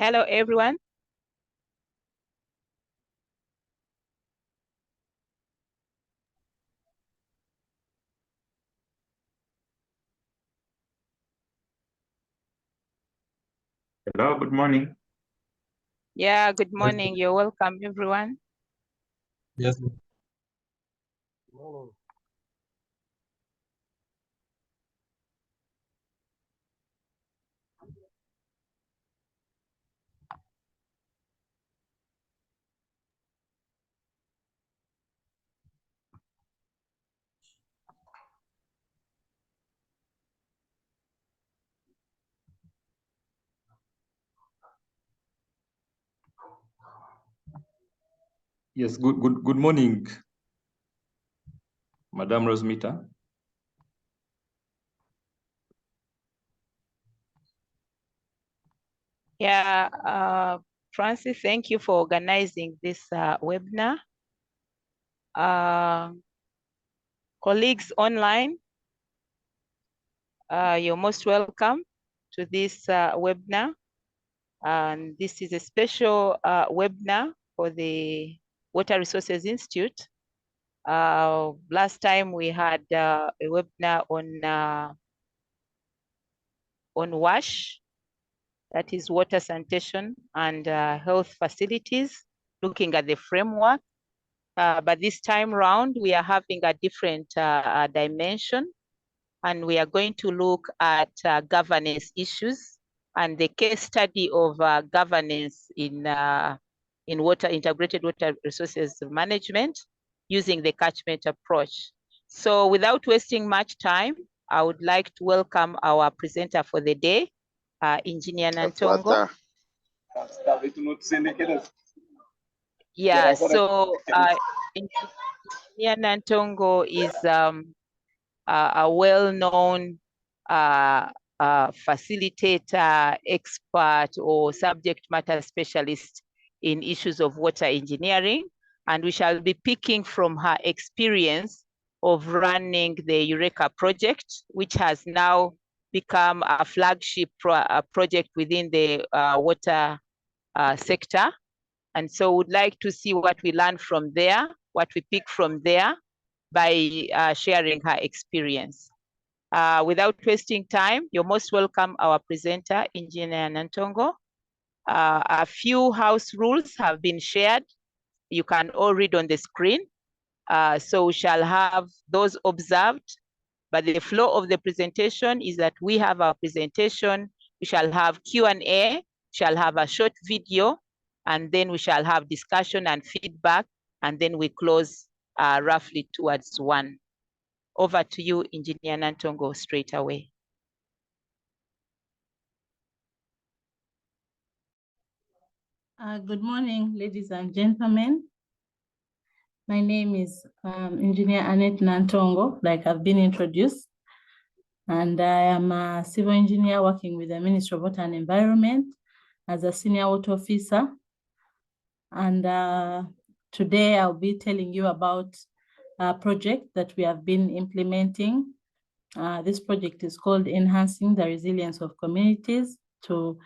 Hello, everyone. Hello, good morning. Yeah, good morning. You're welcome, everyone. Yes. Yes, good morning, Madam Rosmita. Yeah, Francis, thank you for organizing this webinar. Colleagues online, you're most welcome to this webinar. And this is a special webinar for the Water Resources Institute. Last time we had a webinar on WASH, that is water sanitation and health facilities, looking at the framework. But this time round, we are having a different dimension, and we are going to look at governance issues and the case study of governance in integrated water resources management using the catchment approach. So without wasting much time, I would like to welcome our presenter for the day, Engineer Nantongo. Yeah, so Engineer Nantongo is a well-known facilitator, expert, or subject matter specialist in issues of water engineering. And we shall be picking from her experience of running the EURECCCA project, which has now become a flagship project within the water sector. And so we'd like to see what we learn from there, what we pick from there by sharing her experience. Without wasting time, you're most welcome, our presenter, Engineer Nantongo. A few house rules have been shared. You can all read on the screen. So we shall have those observed. But the flow of the presentation is that we have our presentation, we shall have Q&A, shall have a short video, and then we shall have discussion and feedback, and then we close roughly towards 1. Over to you, Engineer Nantongo, straight away. Good morning, ladies and gentlemen. My name is Engineer Annette Nantongo, like I've been introduced, and I am a civil engineer working with the Ministry of Water and Environment as a senior water officer. And today I'll be telling you about a project that we have been implementing. This project is called Enhancing the Resilience of Communities to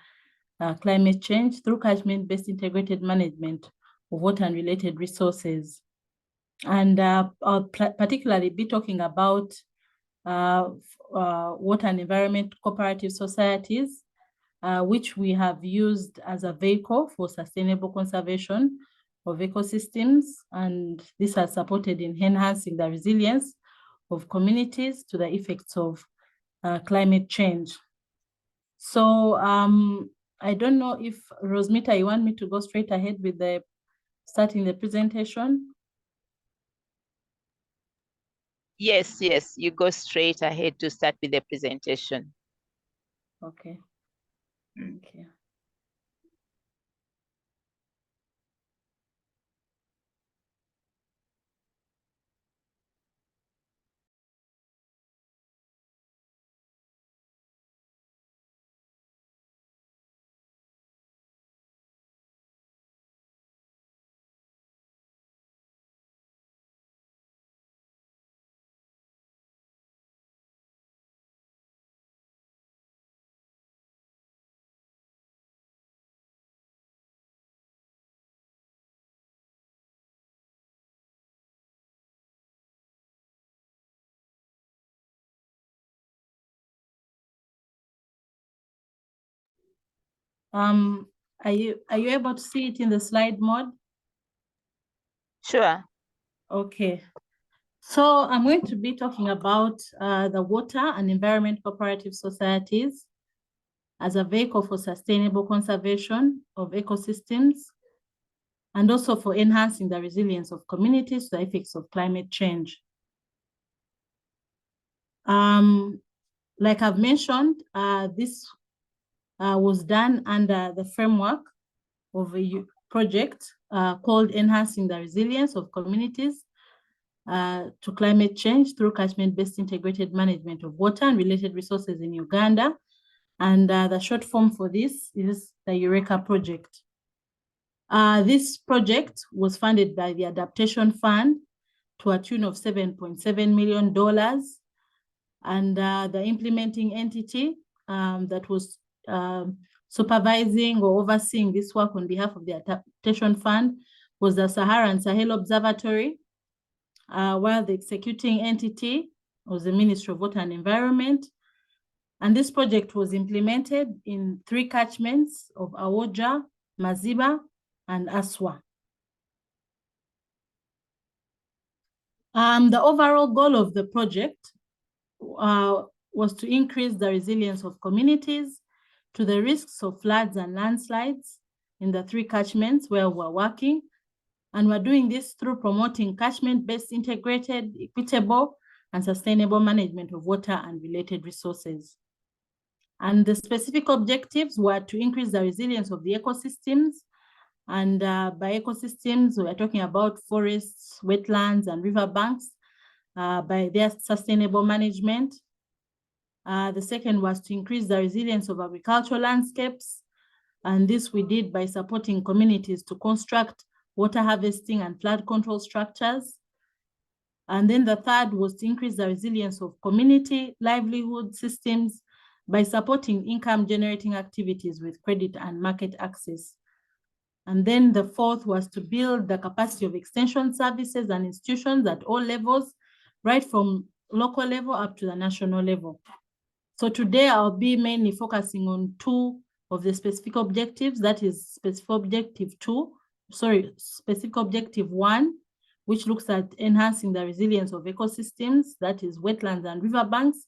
Climate Change through Catchment-Based Integrated Management of Water and Related Resources. And I'll particularly be talking about water and environment cooperative societies, which we have used as a vehicle for sustainable conservation of ecosystems. And this has supported in enhancing the resilience of communities to the effects of climate change. So I don't know if, Rosmita, you want me to go straight ahead with starting the presentation? Yes, you go straight ahead to start with the presentation. Okay. Thank you. Are you able to see it in the slide mode? Sure. Okay. So I'm going to be talking about the water and environment cooperative societies as a vehicle for sustainable conservation of ecosystems and also for enhancing the resilience of communities to the effects of climate change. Like I've mentioned, this was done under the framework of a project called Enhancing the Resilience of Communities to Climate Change through Catchment-Based Integrated Management of Water and Related Resources in Uganda. And the short form for this is the EURECCCA project. This project was funded by the Adaptation Fund to a tune of $7.7 million. And the implementing entity that was supervising or overseeing this work on behalf of the Adaptation Fund was the Sahara and Sahel Observatory, while the executing entity was the Ministry of Water and Environment. And this project was implemented in 3 catchments of Awoja, Maziba, and Aswa. The overall goal of the project was to increase the resilience of communities to the risks of floods and landslides in the 3 catchments where we're working. And we're doing this through promoting catchment-based integrated, equitable, and sustainable management of water and related resources. And the specific objectives were to increase the resilience of the ecosystems. And by ecosystems, we're talking about forests, wetlands, and riverbanks by their sustainable management. The second was to increase the resilience of agricultural landscapes. And this we did by supporting communities to construct water harvesting and flood control structures. And then the third was to increase the resilience of community livelihood systems by supporting income generating activities with credit and market access. And then the fourth was to build the capacity of extension services and institutions at all levels, right from local level up to the national level. So today I'll be mainly focusing on 2 of the specific objectives, that is specific objective 1, which looks at enhancing the resilience of ecosystems, that is wetlands and riverbanks.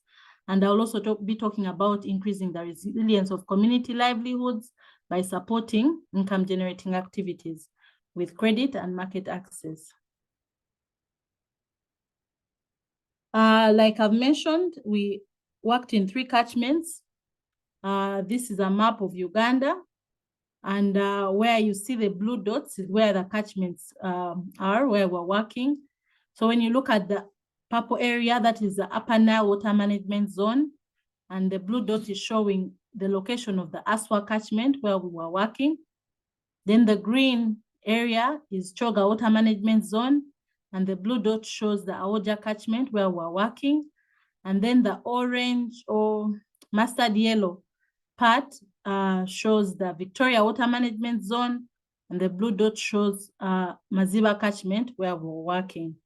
And I'll also be talking about increasing the resilience of community livelihoods by supporting income generating activities with credit and market access. Like I've mentioned, we worked in 3 catchments. This is a map of Uganda, and where you see the blue dots is where the catchments are, where we're working. So when you look at the purple area, that is the Upper Nile Water Management Zone, and the blue dot is showing the location of the Aswa catchment where we were working. Then the green area is Choga Water Management Zone, and the blue dot shows the Awoja catchment where we're working. And then the orange or mustard yellow part shows the Victoria Water Management Zone, and the blue dot shows Maziba catchment where we're working.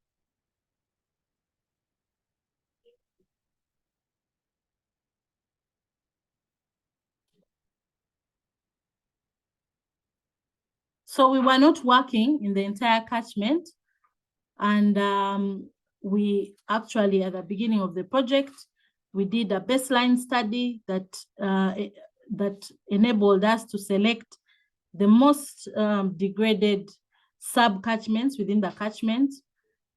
So we were not working in the entire catchment, and we actually, at the beginning of the project, we did a baseline study that enabled us to select the most degraded sub-catchments within the catchment.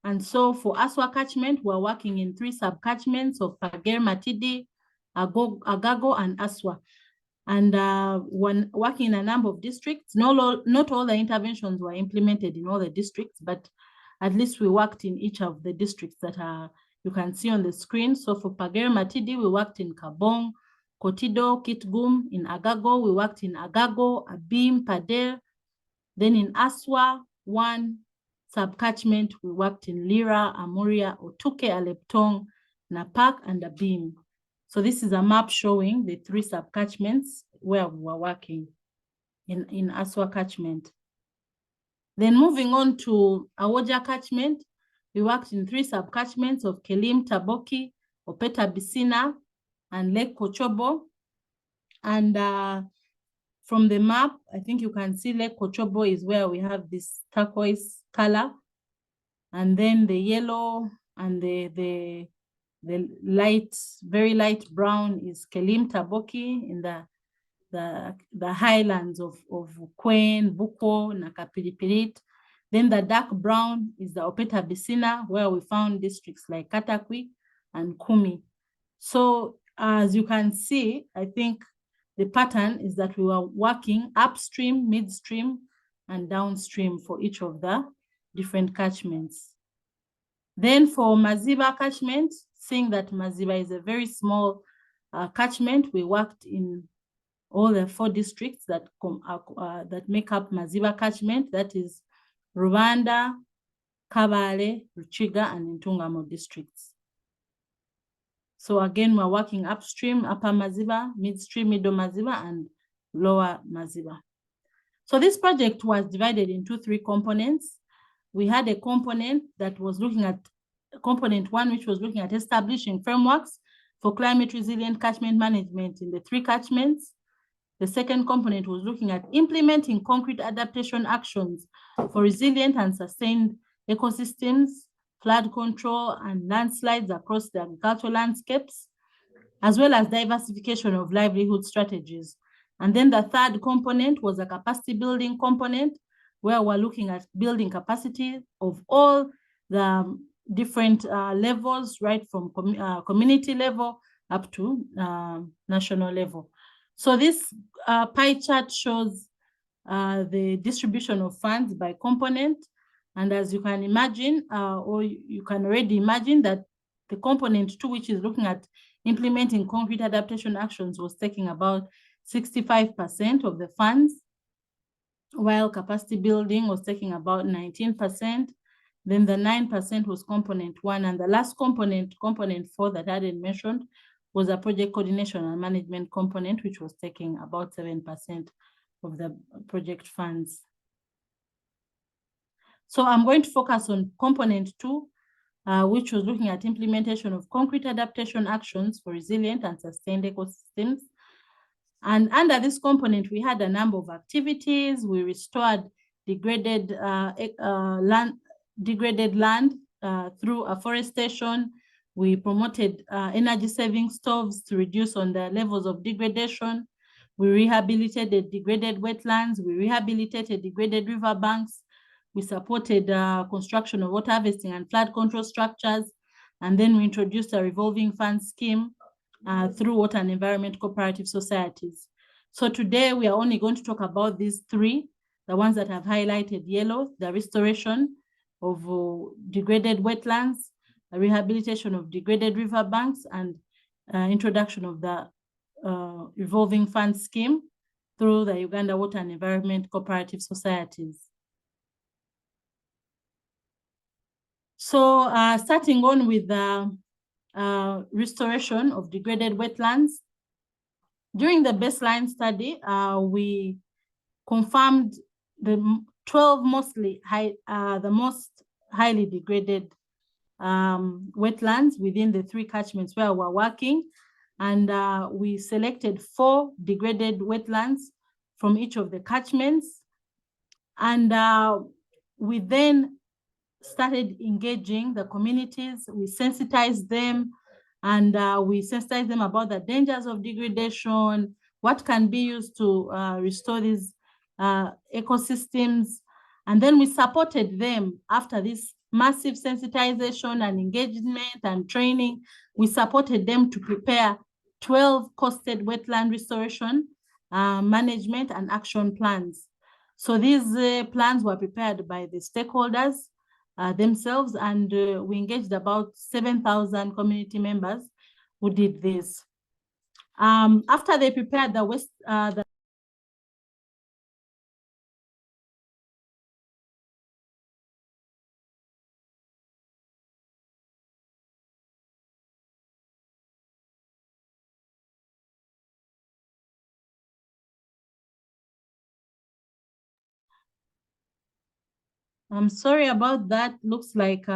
And so for Aswa catchment, we're working in 3 sub-catchments of Pager, Matidi, Agago, and Aswa. And when working in a number of districts, not all the interventions were implemented in all the districts, but at least we worked in each of the districts that you can see on the screen. So for Pager Matidi, we worked in Kabong, Kotido, Kitgum. In Agago, we worked in Agago, Abim, Pader. Then in Aswa, 1 sub-catchment, we worked in Lira, Amuria, Otuke, Aleptong, Napak, and Abim. So this is a map showing the 3 sub-catchments where we were working in Aswa catchment. Then moving on to Awoja catchment, we worked in 3 sub-catchments of Kelim, Taboki, Opeta Bisina, and Lake Kochobo. And from the map, I think you can see Lake Kochobo is where we have this turquoise color. And then the yellow and the light, very light brown is Kelim Taboki in the highlands of Kwen, Buko, Nakapilipilit. Then the dark brown is the Opeta Bisina, where we found districts like Katakwi and Kumi. So as you can see, I think the pattern is that we were working upstream, midstream, and downstream for each of the different catchments. Then for Maziba catchment, seeing that Maziba is a very small catchment, we worked in all the 4 districts that make up Maziba catchment, that is Rwanda, Kabale, Ruchiga, and Ntungamo districts. So again, we're working upstream, upper Maziba, midstream, middle Maziba, and lower Maziba. So this project was divided into 3 components. We had a component that was looking at component 1, which was looking at establishing frameworks for climate resilient catchment management in the 3 catchments. The second component was looking at implementing concrete adaptation actions for resilient and sustained ecosystems, flood control, and landslides across the agricultural landscapes, as well as diversification of livelihood strategies. And then the third component was a capacity building component, where we're looking at building capacity of all the different levels, right from community level up to national level. So this pie chart shows the distribution of funds by component. And as you can imagine, or you can already imagine that the component 2, which is looking at implementing concrete adaptation actions, was taking about 65% of the funds, while capacity building was taking about 19%. Then the 9% was component 1. And the last component, component 4 that I hadn't mentioned, was a project coordination and management component, which was taking about 7% of the project funds. So I'm going to focus on component 2, which was looking at implementation of concrete adaptation actions for resilient and sustained ecosystems. And under this component, we had a number of activities. We restored degraded land through afforestation. We promoted energy saving stoves to reduce on the levels of degradation. We rehabilitated degraded wetlands. We rehabilitated degraded riverbanks. We supported construction of water harvesting and flood control structures. And then we introduced a revolving fund scheme through water and environment cooperative societies. So today we are only going to talk about these 3, the ones that have highlighted yellow: the restoration of degraded wetlands, the rehabilitation of degraded riverbanks, and introduction of the revolving fund scheme through the Uganda Water and Environment Cooperative Societies. So starting on with the restoration of degraded wetlands. During the baseline study, we confirmed the 12 the most highly degraded wetlands within the 3 catchments where we're working. And we selected 4 degraded wetlands from each of the catchments. And we then started engaging the communities. We sensitized them, and we sensitized them about the dangers of degradation, what can be used to restore these ecosystems. And then we supported them after this massive sensitization and engagement and training. We supported them to prepare 12 costed wetland restoration management and action plans. So these plans were prepared by the stakeholders themselves, and we engaged about 7,000 community members who did this. After they prepared the I'm sorry about that. Looks like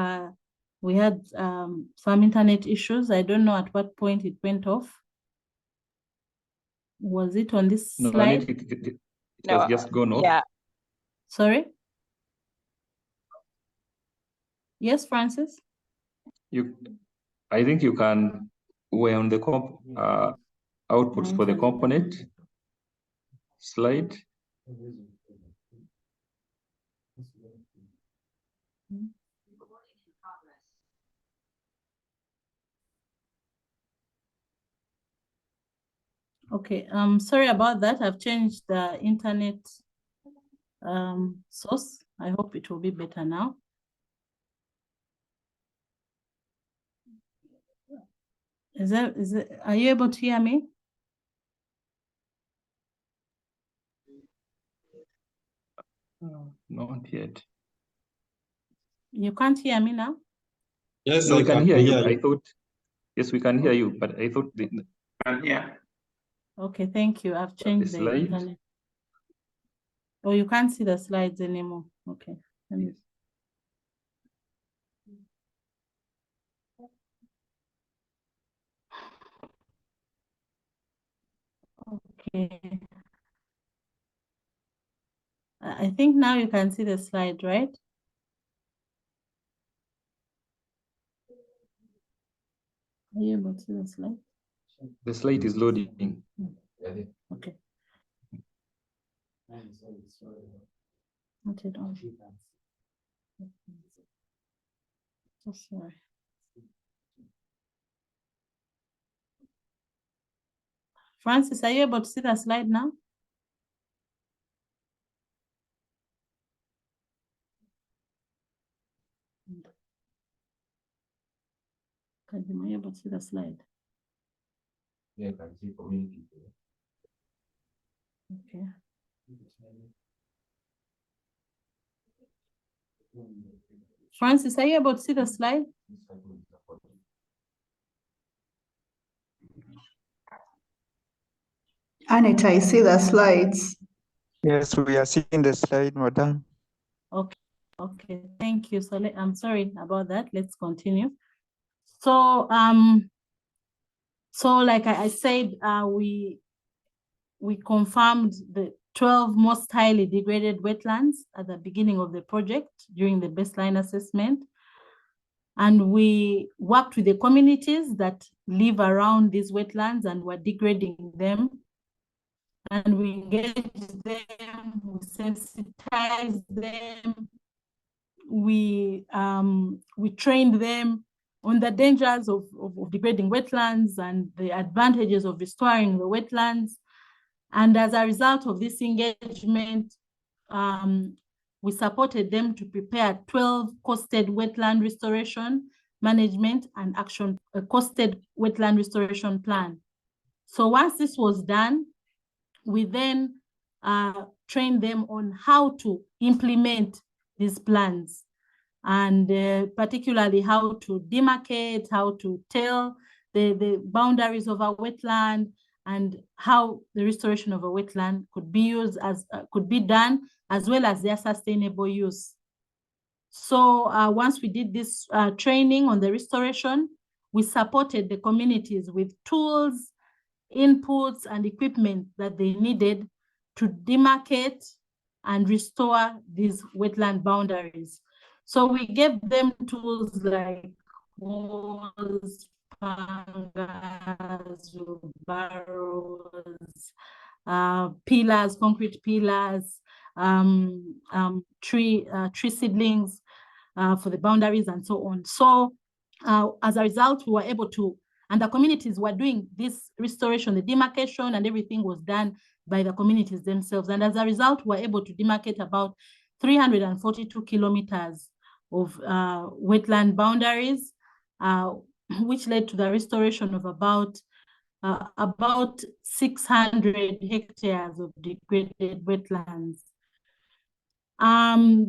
we had some internet issues. I don't know at what point it went off. Was it on this No, slide? it No, has just gone off. yeah. Sorry? Yes, Francis? I think you can, we're on the outputs for the component slide. Okay, sorry about that. I've changed the internet source. I hope it will be better now. Are you able to hear me? Not yet. You can't hear me now? Yes, No, I we can hear you. hear you. I thought, yes, we can hear you, but I thought Okay, thank you. I've changed the slide. internet. Oh, you can't see the slides anymore. Okay. Yes. Okay. I think now you can see the slide, right? Are you able to see the slide? The slide is loading. Okay. Not yet on. So sorry. Francis, are you able to see the slide now? Are you able to see the slide? Yeah, I can see community. Okay. Francis, are you able to see the slide? Annette, I see the slides. Yes, we are seeing the slide, madam. Okay, okay, thank you. So I'm sorry about that. Let's continue. So like I said, we confirmed the 12 most highly degraded wetlands at the beginning of the project during the baseline assessment. And we worked with the communities that live around these wetlands and were degrading them. And we engaged them, we sensitized them, we trained them on the dangers of degrading wetlands and the advantages of restoring the wetlands. And as a result of this engagement, we supported them to prepare 12 costed wetland restoration management and action, a costed wetland restoration plan. So once this was done, we then trained them on how to implement these plans, and particularly how to demarcate, how to tell the boundaries of a wetland, and how the restoration of a wetland could be used as could be done, as well as their sustainable use. So once we did this training on the restoration, we supported the communities with tools, inputs, and equipment that they needed to demarcate and restore these wetland boundaries. So we gave them tools like hoes, pangas, barrows, pillars, concrete pillars, tree seedlings for the boundaries, and so on. So as a result, we were able to, and the communities were doing this restoration, the demarcation and everything was done by the communities themselves. And as a result, we were able to demarcate about 342 kilometers of wetland boundaries, which led to the restoration of about 600 hectares of degraded wetlands.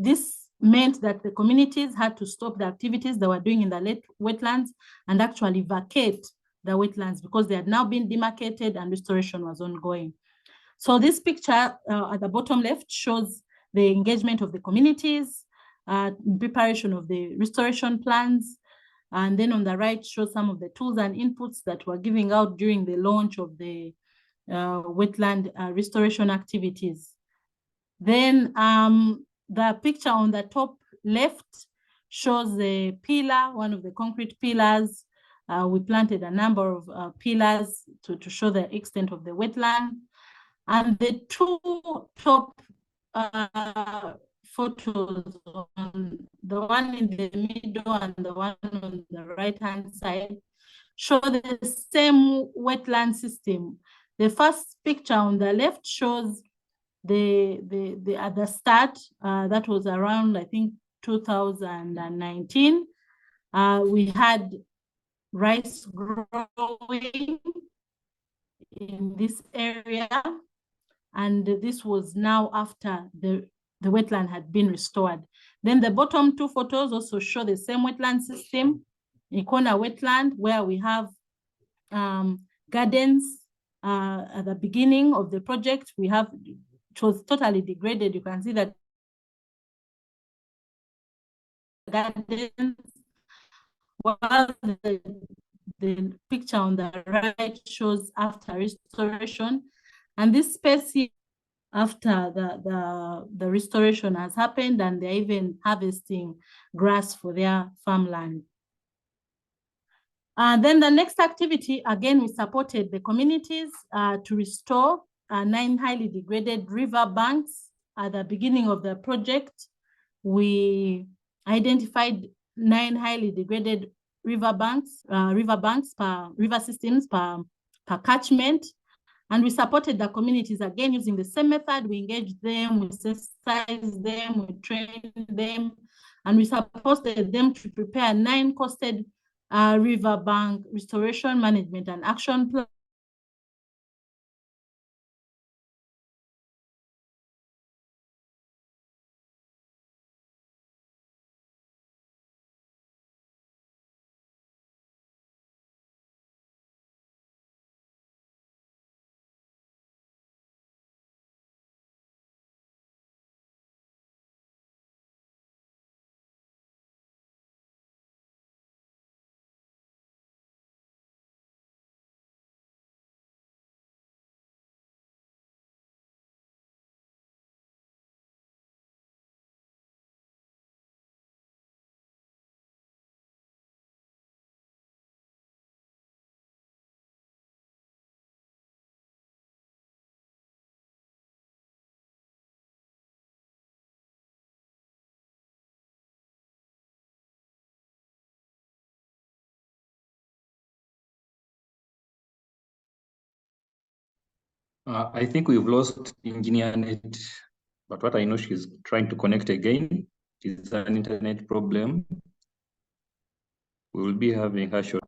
This meant that the communities had to stop the activities they were doing in the wetlands and actually vacate the wetlands because they had now been demarcated and restoration was ongoing. So this picture at the bottom left shows the engagement of the communities, preparation of the restoration plans, and then on the right shows some of the tools and inputs that were giving out during the launch of the wetland restoration activities. Then the picture on the top left shows the pillar, one of the concrete pillars. We planted a number of pillars to show the extent of the wetland. And the two top photos, the one in the middle and the one on the right-hand side, show the same wetland system. The first picture on the left shows at the start, that was around, I think, 2019. We had rice growing in this area, and this was now after the wetland had been restored. Then the bottom two photos also show the same wetland system, Ikona wetland, where we have gardens at the beginning of the project. We have, it was totally degraded. You can see that gardens, while the picture on the right shows after restoration. And this space here, after the restoration has happened, and they're even harvesting grass for their farmland. Then the next activity, again, we supported the communities to restore 9 highly degraded river banks. At the beginning of the project, we identified 9 highly degraded river systems per catchment. And we supported the communities, again, using the same method. We engaged them, we sensitized them, we trained them, and we supported them to prepare 9 costed riverbank restoration management and action plan. I think we've lost Engineer Annette, but what I know, she's trying to connect again. It's an internet problem. We will be having her short.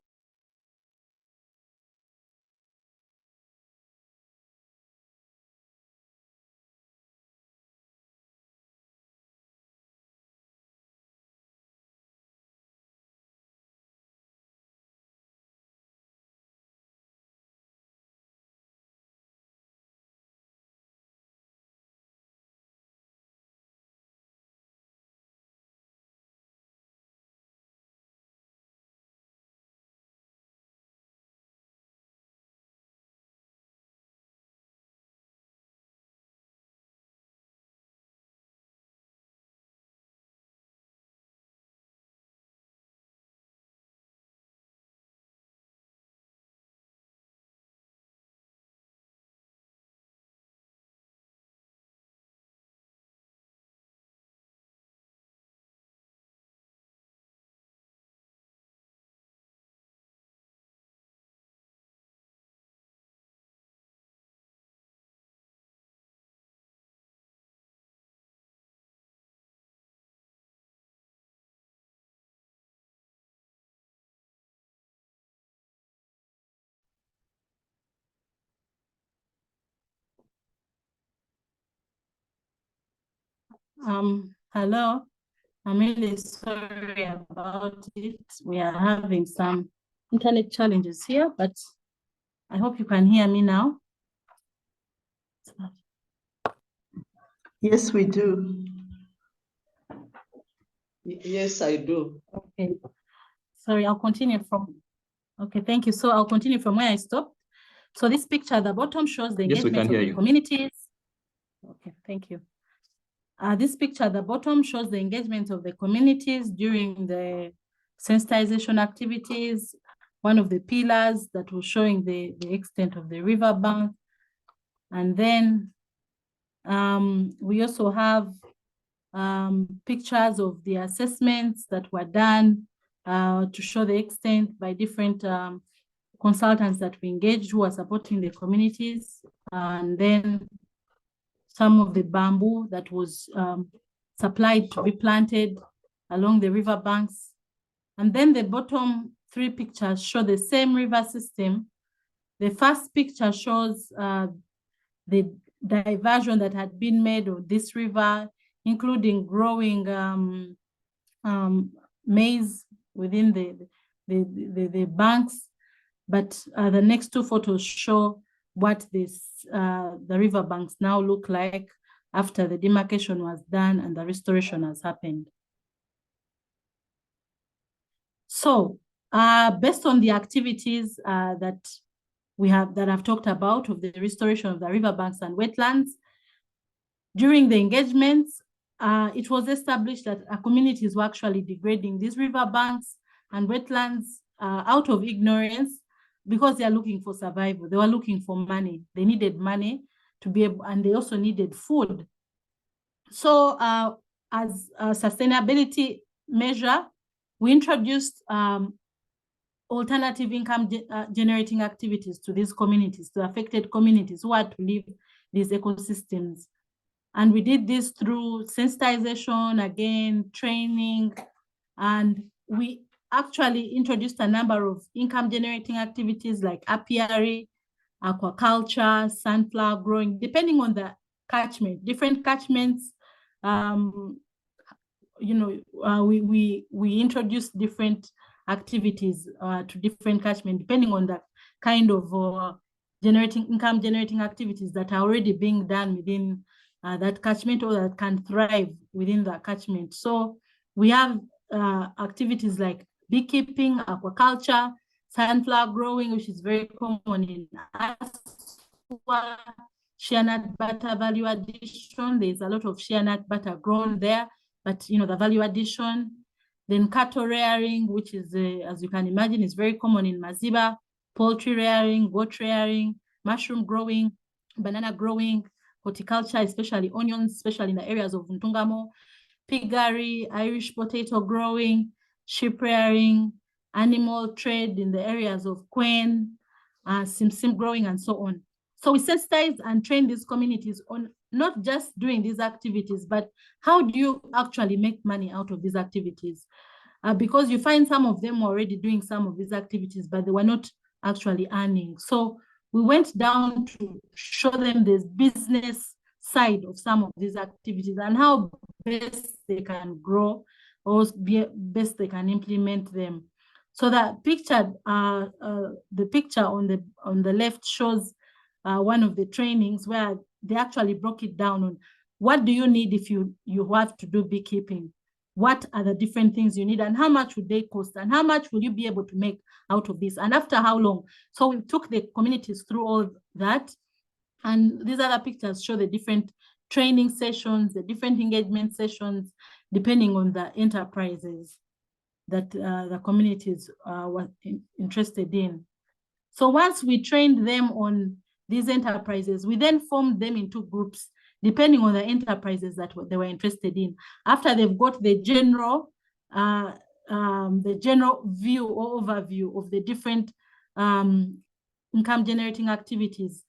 Hello, I'm really sorry about it. We are having some internet challenges here, but I hope you can hear me now. Yes, we do. Yes, I do. Okay, sorry, I'll continue from, okay, thank you. So I'll continue from where I stopped. So this picture at the bottom shows the Yes, we can engagement of hear the you. communities. Okay, thank you. This picture at the bottom shows the engagement of the communities during the sensitization activities. One of the pillars that was showing the extent of the riverbank. And then we also have pictures of the assessments that were done to show the extent by different consultants that we engaged who are supporting the communities. And then some of the bamboo that was supplied to be planted along the riverbanks. And then the bottom three pictures show the same river system. The first picture shows the diversion that had been made of this river, including growing maize within the banks. But the next two photos show what the riverbanks now look like after the demarcation was done and the restoration has happened. So based on the activities that I've talked about of the restoration of the riverbanks and wetlands, during the engagements, it was established that communities were actually degrading these riverbanks and wetlands out of ignorance because they are looking for survival. They were looking for money. They needed money to be able, and they also needed food. So as a sustainability measure, we introduced alternative income generating activities to these communities, to affected communities who had to leave these ecosystems. And we did this through sensitization, again, training, and we actually introduced a number of income generating activities like apiary, aquaculture, sunflower growing, depending on the catchment, different catchments. We introduced different activities to different catchment, depending on the kind of income generating activities that are already being done within that catchment or that can thrive within the catchment. So we have activities like beekeeping, aquaculture, sunflower growing, which is very common in Aswa, shea nut butter value addition. There's a lot of shea nut butter grown there, but the value addition. Then cattle rearing, which is, as you can imagine, is very common in Maziba, poultry rearing, goat rearing, mushroom growing, banana growing, horticulture, especially onions, especially in the areas of Ntungamo, piggery, Irish potato growing, sheep rearing, animal trade in the areas of Kwen, Simsim growing, and so on. So we sensitize and train these communities on not just doing these activities, but how do you actually make money out of these activities? Because you find some of them were already doing some of these activities, but they were not actually earning. So we went down to show them the business side of some of these activities and how best they can grow or best they can implement them. So that picture, the picture on the left shows one of the trainings where they actually broke it down on what do you need if you have to do beekeeping? What are the different things you need and how much would they cost and how much will you be able to make out of this and after how long? So we took the communities through all that, and these other pictures show the different training sessions, the different engagement sessions, depending on the enterprises that the communities were interested in. So once we trained them on these enterprises, we then formed them into groups, depending on the enterprises that they were interested in. After they've got the general view or overview of the different income generating activities,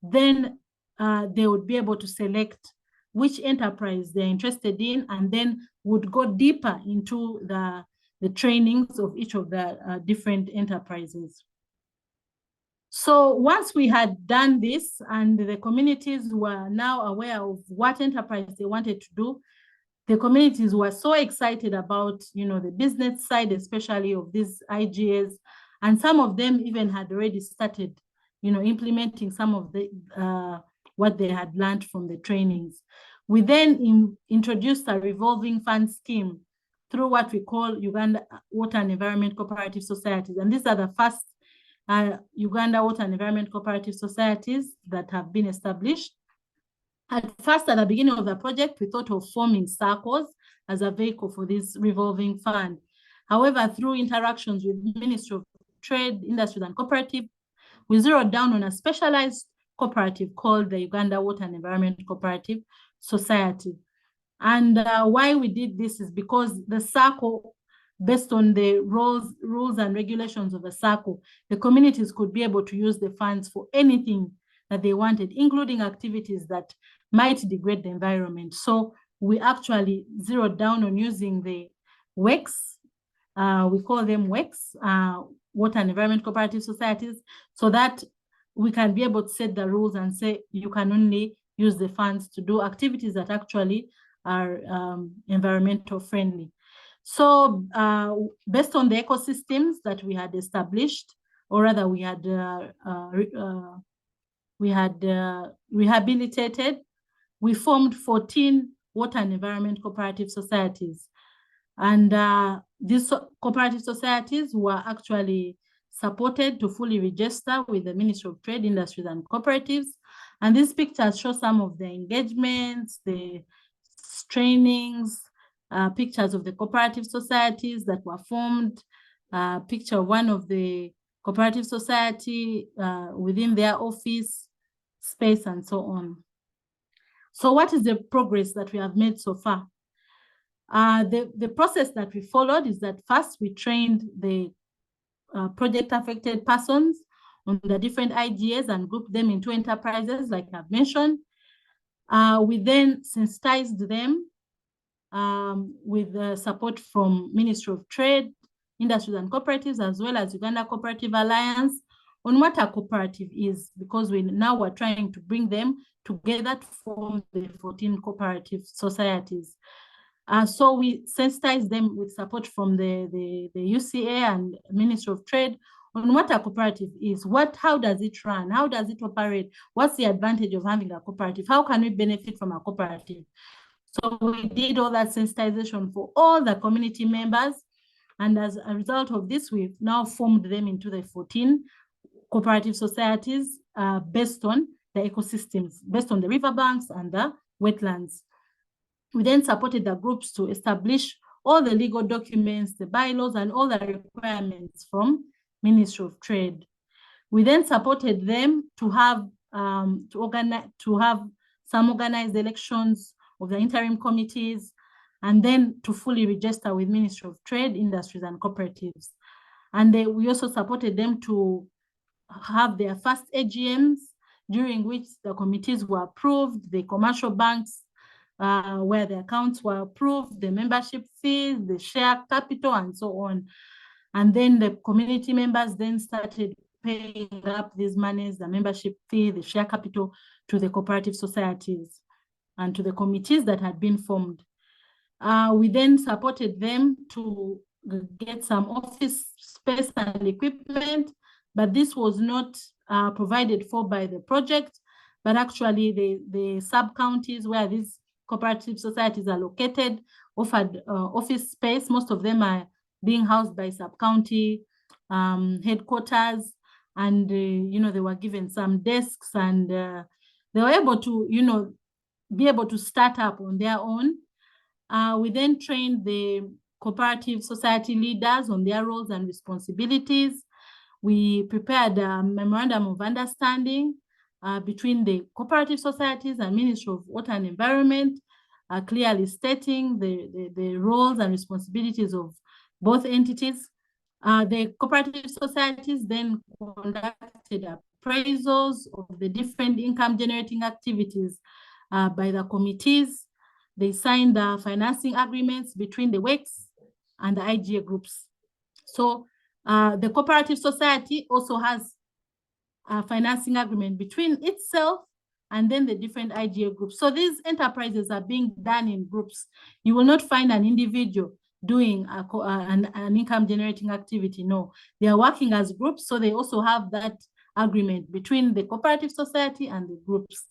then they would be able to select which enterprise they're interested in and then would go deeper into the trainings of each of the different enterprises. So once we had done this and the communities were now aware of what enterprise they wanted to do, the communities were so excited about, the business side, especially of these IGAs, and some of them even had already started, implementing some of the what they had learned from the trainings. We then introduced a revolving fund scheme through what we call Uganda Water and Environment Cooperative Societies, and these are the first Uganda Water and Environment Cooperative Societies that have been established. At first, at the beginning of the project, we thought of forming circles as a vehicle for this revolving fund. However, through interactions with the Ministry of Trade, Industries and Cooperative, we zeroed down on a specialized cooperative called the Uganda Water and Environment Cooperative Society. And why we did this is because the circle, based on the rules and regulations of the circle, the communities could be able to use the funds for anything that they wanted, including activities that might degrade the environment. So we actually zeroed down on using the WECS, we call them WECS, Water and Environment Cooperative Societies, so that we can be able to set the rules and say you can only use the funds to do activities that actually are environmental friendly. So based on the ecosystems that we had established, or rather we had rehabilitated, we formed 14 water and environment cooperative societies. And these cooperative societies were actually supported to fully register with the Ministry of Trade, Industries and Cooperatives. And these pictures show some of the engagements, the trainings, pictures of the cooperative societies that were formed, picture of one of the cooperative society within their office space and so on. So what is the progress that we have made so far? The process that we followed is that first we trained the project affected persons on the different IGAs and grouped them into enterprises like I've mentioned. We then sensitized them with the support from Ministry of Trade, Industries and Cooperatives, as well as Uganda Cooperative Alliance on what a cooperative is, because we now are trying to bring them together to form the 14 cooperative societies. So we sensitize them with support from the UCA and Ministry of Trade on what a cooperative is, how does it run, how does it operate, what's the advantage of having a cooperative, how can we benefit from a cooperative. So we did all that sensitization for all the community members, and as a result of this, we've now formed them into the 14 cooperative societies based on the ecosystems, based on the riverbanks and the wetlands. We then supported the groups to establish all the legal documents, the bylaws, and all the requirements from Ministry of Trade. We then supported them to have some organized elections of the interim committees, and then to fully register with Ministry of Trade, Industries and Cooperatives. And we also supported them to have their first AGMs, during which the committees were approved, the commercial banks where the accounts were approved, the membership fees, the share capital, and so on. And then the community members then started paying up these monies, the membership fee, the share capital, to the cooperative societies and to the committees that had been formed. We then supported them to get some office space and equipment, but this was not provided for by the project, but actually the sub-counties where these cooperative societies are located offered office space. Most of them are being housed by sub-county headquarters, and they were given some desks, and they were able to be able to start up on their own. We then trained the cooperative society leaders on their roles and responsibilities. We prepared a memorandum of understanding between the cooperative societies and Ministry of Water and Environment, clearly stating the roles and responsibilities of both entities. The cooperative societies then conducted appraisals of the different income generating activities by the committees. They signed the financing agreements between the WECS and the IGA groups. So the cooperative society also has a financing agreement between itself and then the different IGA groups. So these enterprises are being done in groups. You will not find an individual doing an income generating activity. No, they are working as groups. So they also have that agreement between the cooperative society and the groups.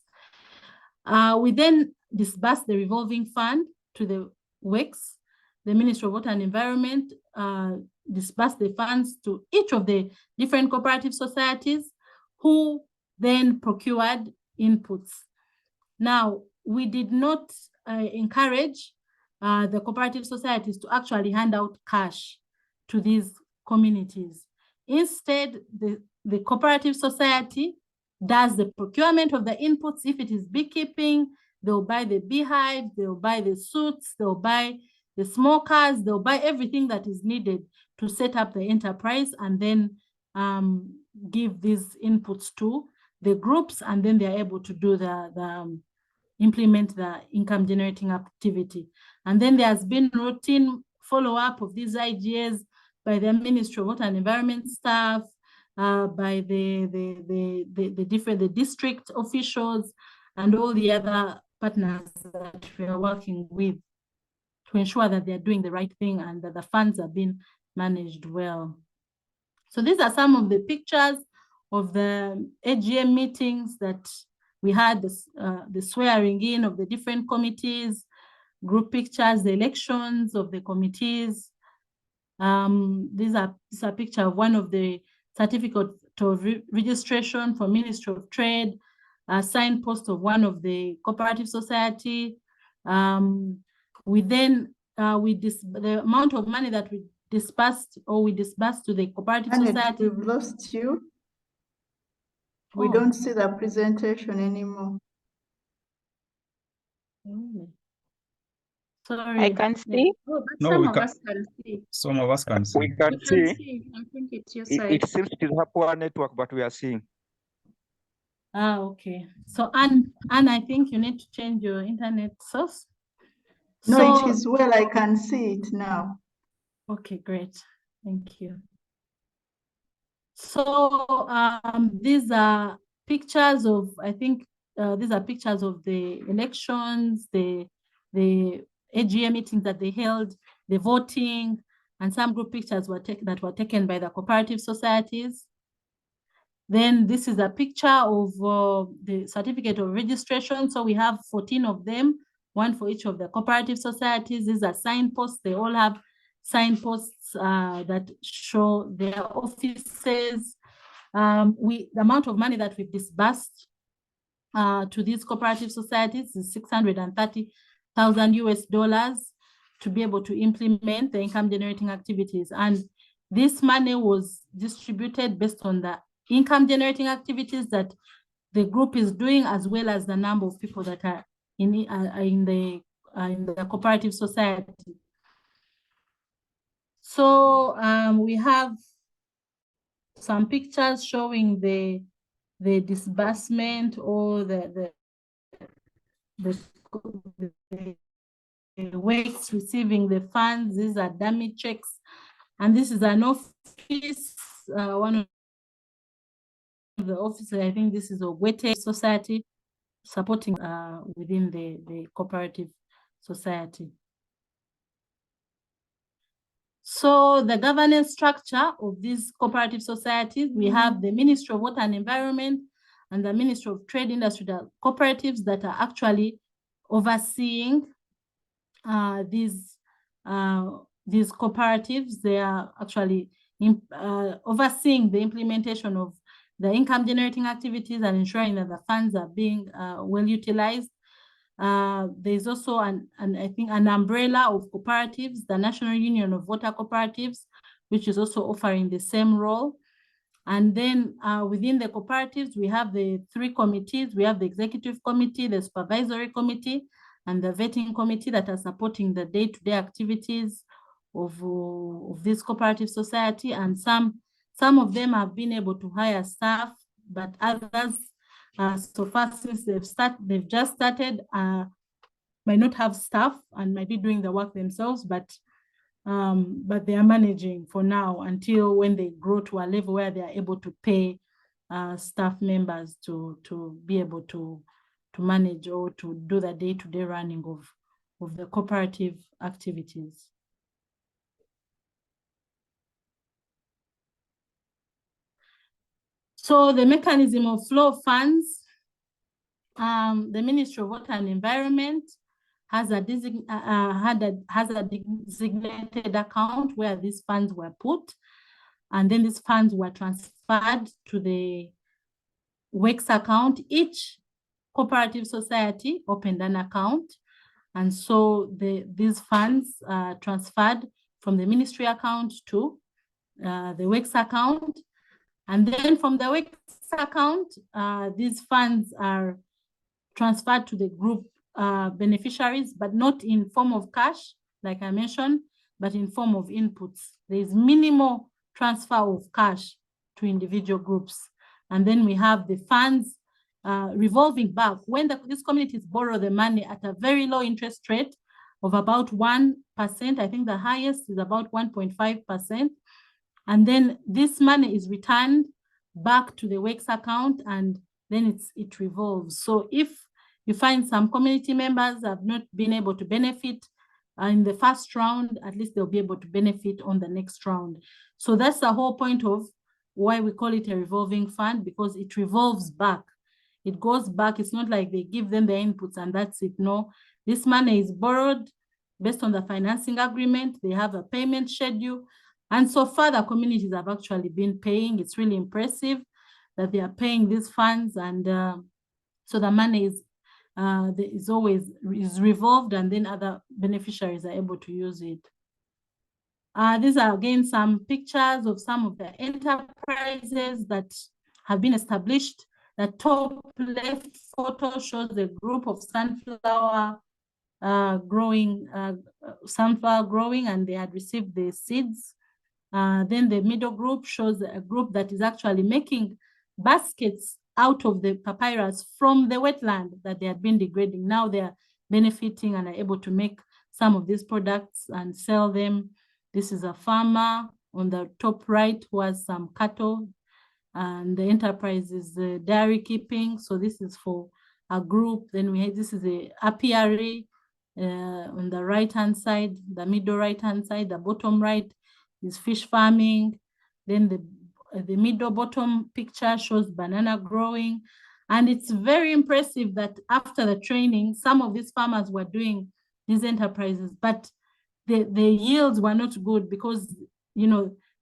We then disbursed the revolving fund to the WECS, the Ministry of Water and Environment, disburse the funds to each of the different cooperative societies who then procured inputs. Now, we did not encourage the cooperative societies to actually hand out cash to these communities. Instead, the cooperative society does the procurement of the inputs. If it is beekeeping, they'll buy the beehives, they'll buy the suits, they'll buy the smokers, they'll buy everything that is needed to set up the enterprise, and then give these inputs to the groups, and then they're able to do implement the income generating activity. And then there has been routine follow-up of these IGAs by the Ministry of Water and Environment staff, by the district officials, and all the other partners that we are working with to ensure that they're doing the right thing and that the funds are being managed well. So these are some of the pictures of the AGM meetings that we had, the swearing in of the different committees, group pictures, the elections of the committees. This is a picture of one of the certificate of registration for Ministry of Trade, a signpost of one of the cooperative society. We then, the amount of money that we disbursed to the cooperative society. We've lost you. We don't see the presentation anymore. Sorry. I can see. Oh, but No, some we of can- us can see. Some of us can see. We can We can see. see. I think it's your It side. seems to have poor network, but we are seeing. Okay. So Anne, I think you need to change your internet source. No, So, it is well, I can see it now. okay, great. Thank you. So these are pictures of, I think these are pictures of the elections, the AGM meetings that they held, the voting, and some group pictures that were taken by the cooperative societies. Then this is a picture of the certificate of registration. So we have 14 of them, one for each of the cooperative societies. These are signposts. They all have signposts that show their offices. The amount of money that we've disbursed to these cooperative societies is $630,000 US to be able to implement the income generating activities. And this money was distributed based on the income generating activities that the group is doing, as well as the number of people that are in the cooperative society. So we have some pictures showing the disbursement or the WECS receiving the funds. These are dummy checks, and this is an office, one of the offices. I think this is a Awoja society supporting within the cooperative society. So the governance structure of these cooperative societies, we have the Ministry of Water and Environment and the Ministry of Trade, Industry, cooperatives that are actually overseeing these cooperatives. They are actually overseeing the implementation of the income generating activities and ensuring that the funds are being well utilized. There's also I think an umbrella of cooperatives, the National Union of Water Cooperatives, which is also offering the same role. And then within the cooperatives, we have the 3 committees. We have the executive committee, the supervisory committee, and the vetting committee that are supporting the day-to-day activities of this cooperative society. And some of them have been able to hire staff, but others, so far since they've just started, might not have staff and might be doing the work themselves, but they are managing for now until when they grow to a level where they are able to pay staff members to be able to manage or to do the day-to-day running of the cooperative activities. So the mechanism of flow of funds, the Ministry of Water and Environment has a designated account where these funds were put, and then these funds were transferred to the WECS account. Each cooperative society opened an account, and so these funds transferred from the ministry account to the WECS account. And then from the WECS account, these funds are transferred to the group beneficiaries, but not in form of cash, like I mentioned, but in form of inputs. There is minimal transfer of cash to individual groups. And then we have the funds revolving back. When these communities borrow the money at a very low interest rate of about 1%, I think the highest is about 1.5%. And then this money is returned back to the WECS account, and then it revolves. So if you find some community members have not been able to benefit in the first round, at least they'll be able to benefit on the next round. So that's the whole point of why we call it a revolving fund, because it revolves back. It goes back. It's not like they give them the inputs and that's it. No, this money is borrowed based on the financing agreement. They have a payment schedule. And so far, the communities have actually been paying. It's really impressive that they are paying these funds. And so the money is always revolved, and then other beneficiaries are able to use it. These are, again, some pictures of some of the enterprises that have been established. The top left photo shows a group of sunflower growing, and they had received the seeds. Then the middle group shows a group that is actually making baskets out of the papyrus from the wetland that they had been degrading. Now they are benefiting and are able to make some of these products and sell them. This is a farmer on the top right who has some cattle, and the enterprise is dairy keeping. So this is for a group. Then this is a apiary on the right-hand side, the middle right-hand side. The bottom right is fish farming. Then the middle bottom picture shows banana growing. And it's very impressive that after the training, some of these farmers were doing these enterprises, but the yields were not good because,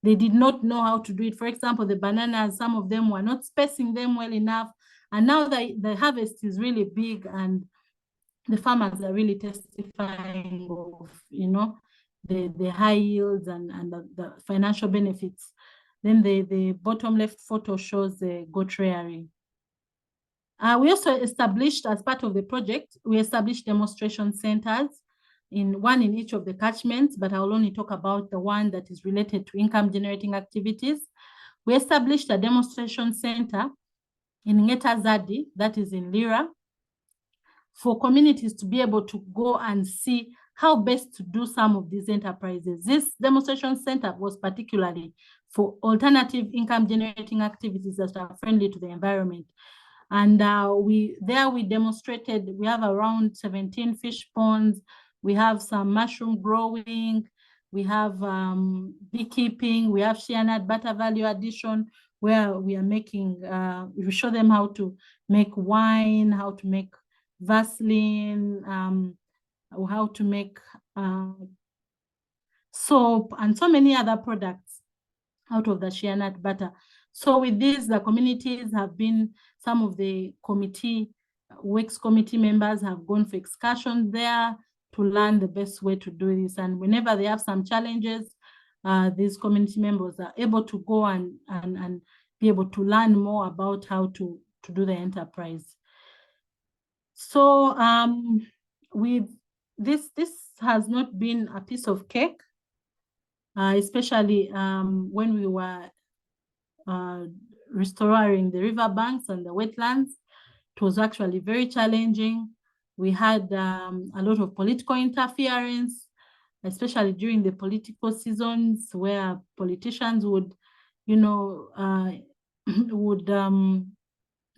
they did not know how to do it. For example, the bananas, some of them were not spacing them well enough. And now the harvest is really big, and the farmers are really testifying of, the high yields and the financial benefits. Then the bottom left photo shows the goat rearing. We also established, as part of the project, we established demonstration centers, one in each of the catchments, but I will only talk about the one that is related to income generating activities. We established a demonstration center in Ngetazadi, that is in Lira, for communities to be able to go and see how best to do some of these enterprises. This demonstration center was particularly for alternative income generating activities that are friendly to the environment. And we demonstrated, we have around 17 fish ponds, we have some mushroom growing, we have beekeeping, we have shea nut butter value addition, where we are making, we show them how to make wine, how to make Vaseline, how to make soap, and so many other products out of the shea nut butter. So with this, the communities have been, some of the WECS committee members have gone for excursions there to learn the best way to do this. And whenever they have some challenges, these community members are able to go and be able to learn more about how to do the enterprise. So with this has not been a piece of cake, especially when we were restoring the riverbanks and the wetlands. It was actually very challenging. We had a lot of political interference, especially during the political seasons, where politicians would,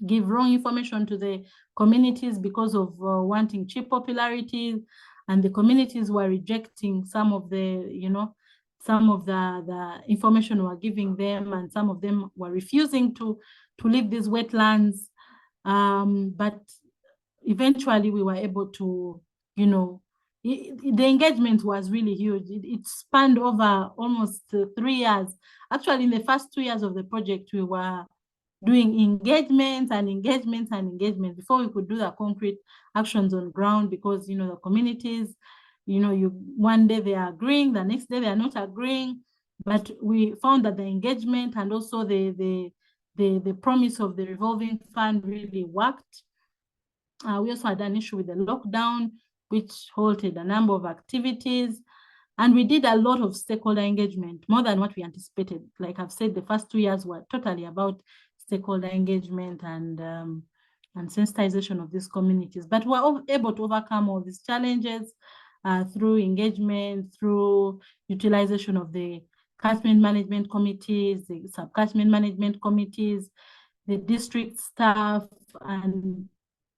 give wrong information to the communities because of wanting cheap popularity, and the communities were rejecting some of the, some of the information we were giving them, and some of them were refusing to leave these wetlands. But eventually we were able to you know, the engagement was really huge. It spanned over almost 3 years. Actually, in the first 2 years of the project, we were doing engagements and engagements and engagements before we could do the concrete actions on ground, because, you know, the communities, you know, one day they are agreeing, the next day they are not agreeing. But we found that the engagement and also the promise of the revolving fund really worked. We also had an issue with the lockdown, which halted a number of activities. And we did a lot of stakeholder engagement, more than what we anticipated. Like I've said, the first 2 years were totally about stakeholder engagement and sensitization of these communities. But we're able to overcome all these challenges through engagement, through utilization of the catchment management committees, the sub-catchment management committees, the district staff, and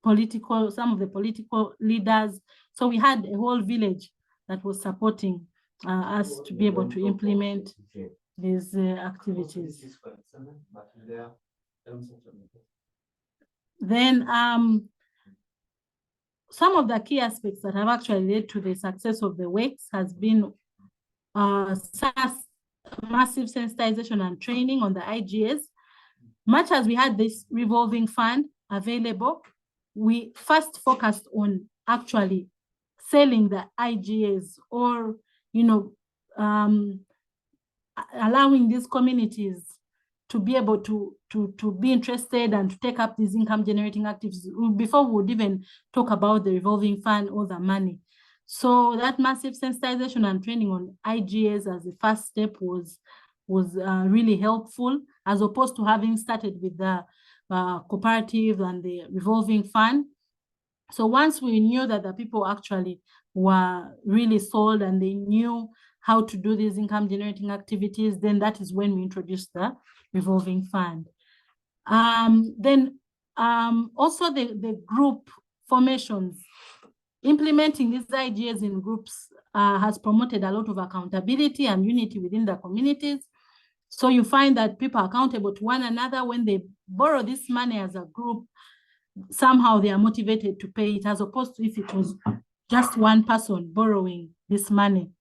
some of the political leaders. So we had a whole village that was supporting us to be able to implement these activities. Then some of the key aspects that have actually led to the success of the WECS has been massive sensitization and training on the IGAs. Much as we had this revolving fund available, we first focused on actually selling the IGAs, or, you know, allowing these communities to be able to be interested and to take up these income generating activities before we would even talk about the revolving fund or the money. So that massive sensitization and training on IGAs as the first step was really helpful, as opposed to having started with the cooperative and the revolving fund. So once we knew that the people actually were really sold and they knew how to do these income generating activities, then that is when we introduced the revolving fund. Then also the group formations. Implementing these ideas in groups has promoted a lot of accountability and unity within the communities. So you find that people are accountable to one another. When they borrow this money as a group, somehow they are motivated to pay it, as opposed to if it was just one person borrowing this money.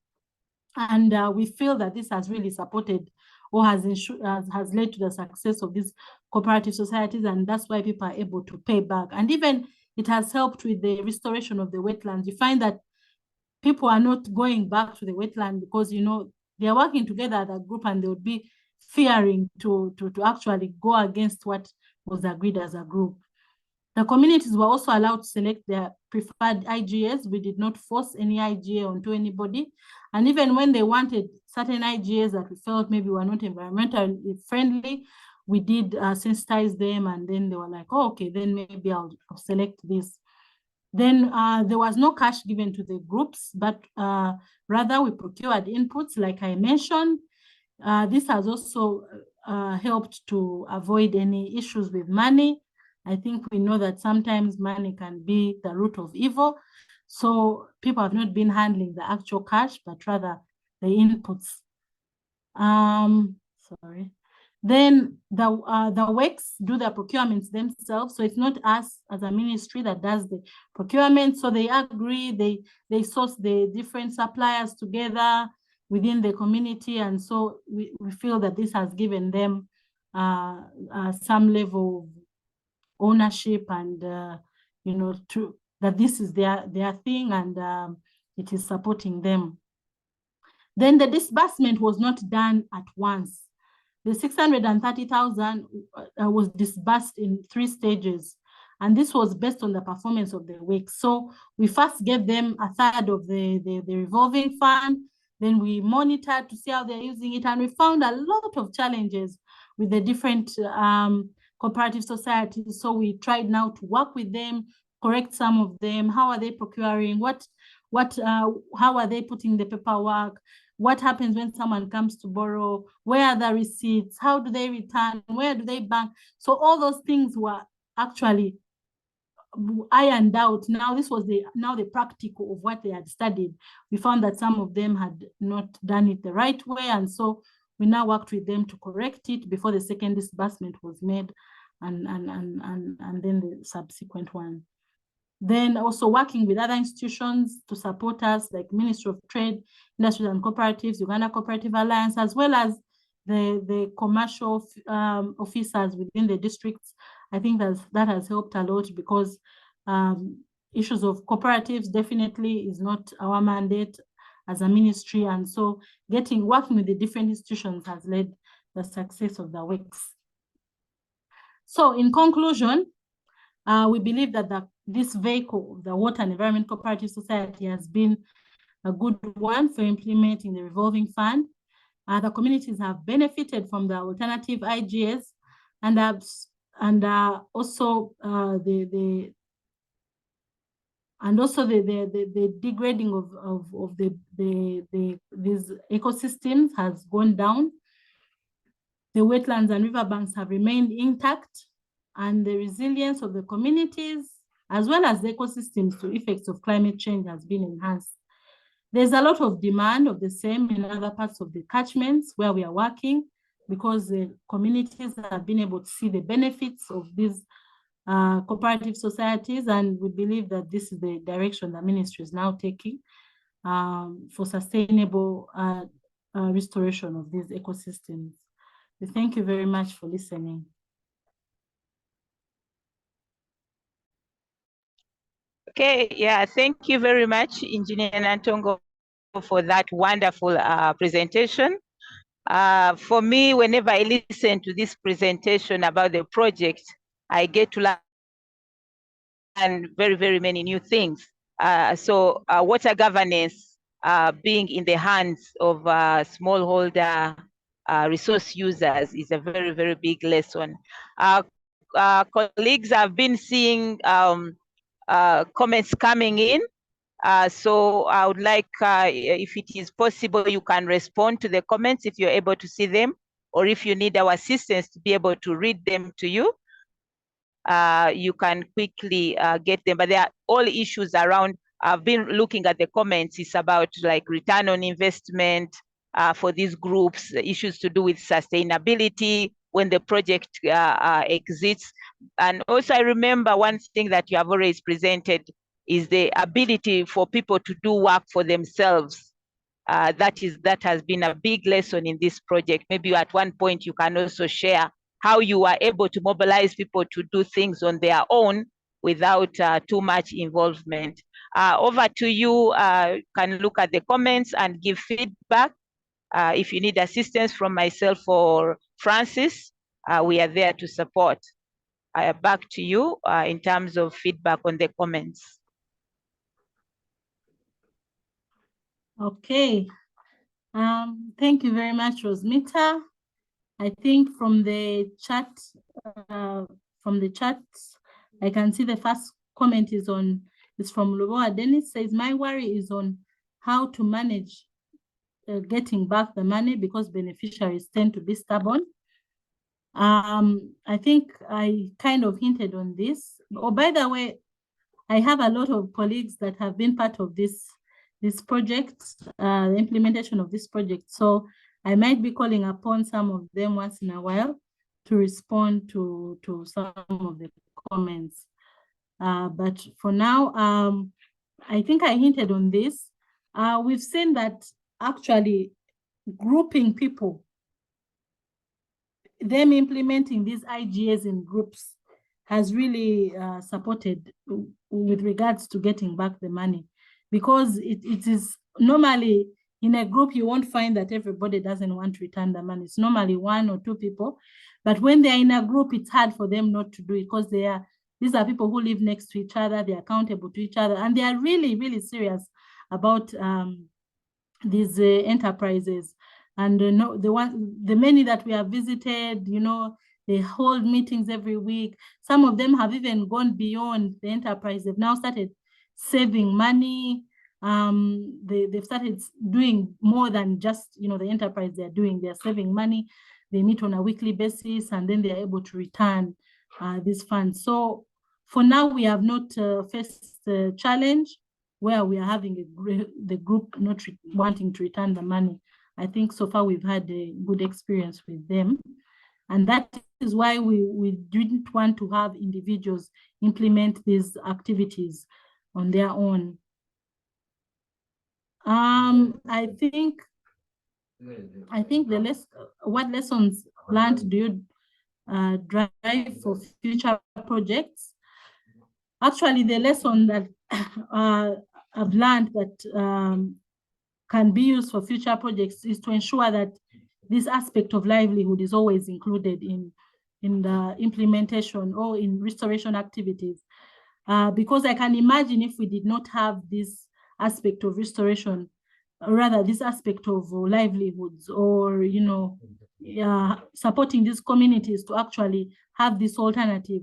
And we feel that this has really supported or has led to the success of these cooperative societies, and that's why people are able to pay back. And even it has helped with the restoration of the wetlands. You find that people are not going back to the wetland because, you know, they are working together as a group, and they would be fearing to actually go against what was agreed as a group. The communities were also allowed to select their preferred IGAs. We did not force any IGA onto anybody. And even when they wanted certain IGAs that we felt maybe were not environmentally friendly, we did sensitize them, and then they were like, oh, okay, then maybe I'll select this. Then there was no cash given to the groups, but rather we procured inputs, like I mentioned. This has also helped to avoid any issues with money. I think we know that sometimes money can be the root of evil. So people have not been handling the actual cash, but rather the inputs. Sorry. Then the WECS do the procurements themselves. So it's not us as a ministry that does the procurement. So they agree, they source the different suppliers together within the community. And so we feel that this has given them some level of ownership, and you know, that this is their thing, and it is supporting them. Then the disbursement was not done at once. The 630,000 was disbursed in 3 stages, and this was based on the performance of the WECS. So we first gave them a third of the revolving fund, then we monitored to see how they're using it, and we found a lot of challenges with the different cooperative societies. So we tried now to work with them, correct some of them. How are they procuring? How are they putting the paperwork? What happens when someone comes to borrow? Where are the receipts? How do they return? Where do they bank? So all those things were actually ironed out. Now this was the practical of what they had studied. We found that some of them had not done it the right way, and so we now worked with them to correct it before the second disbursement was made, and then the subsequent one. Then also working with other institutions to support us, like Ministry of Trade, Industries and Cooperatives, Uganda Cooperative Alliance, as well as the commercial officers within the districts. I think that has helped a lot, because issues of cooperatives definitely is not our mandate as a ministry. And so working with the different institutions has led the success of the WECS. So in conclusion, we believe that this vehicle, the Water and Environment Cooperative Society, has been a good one for implementing the revolving fund. The communities have benefited from the alternative IGS, and also the degrading of these ecosystems has gone down. The wetlands and riverbanks have remained intact, and the resilience of the communities, as well as the ecosystems to effects of climate change, has been enhanced. There's a lot of demand of the same in other parts of the catchments where we are working, because the communities have been able to see the benefits of these cooperative societies, and we believe that this is the direction the ministry is now taking for sustainable restoration of these ecosystems. Thank you very much for listening. Okay, yeah, thank you very much, Engineer Nantongo, for that wonderful presentation. For me, whenever I listen to this presentation about the project, I get to learn very, very many new things. So water governance being in the hands of smallholder resource users is a very, very big lesson. Colleagues have been seeing comments coming in. So I would like, if it is possible, you can respond to the comments if you're able to see them, or if you need our assistance to be able to read them to you, you can quickly get them. But they are all issues around, I've been looking at the comments, it's about like return on investment for these groups, issues to do with sustainability when the project exists. And also I remember one thing that you have always presented is the ability for people to do work for themselves. That has been a big lesson in this project. Maybe at one point you can also share how you are able to mobilize people to do things on their own without too much involvement. Over to you, can look at the comments and give feedback. If you need assistance from myself or Francis, we are there to support. Back to you in terms of feedback on the comments. Okay, thank you very much, Rosmita. I think from the chat, I can see the first comment is from Luboa Dennis, says, my worry is on how to manage getting back the money because beneficiaries tend to be stubborn. I think I kind of hinted on this. Oh, by the way, I have a lot of colleagues that have been part of this project, the implementation of this project. So I might be calling upon some of them once in a while to respond to some of the comments. But for now, I think I hinted on this. We've seen that actually grouping people, them implementing these IGAs in groups has really supported with regards to getting back the money, because it is normally in a group, you won't find that everybody doesn't want to return the money. It's normally 1 or 2 people, but when they're in a group, it's hard for them not to do it, because these are people who live next to each other, they're accountable to each other, and they are really, really serious about these enterprises. And the many that we have visited, they hold meetings every week. Some of them have even gone beyond the enterprise. They've now started saving money. They've started doing more than just, the enterprise they're doing. They're saving money. They meet on a weekly basis, and then they're able to return these funds. So for now, we have not faced the challenge where we are having the group not wanting to return the money. I think so far we've had a good experience with them. And that is why we didn't want to have individuals implement these activities on their own. I think what lessons learned do you drive for future projects? Actually, the lesson that I've learned that can be used for future projects is to ensure that this aspect of livelihood is always included in the implementation or in restoration activities. Because I can imagine if we did not have this aspect of restoration, or rather this aspect of livelihoods, or supporting these communities to actually have this alternative,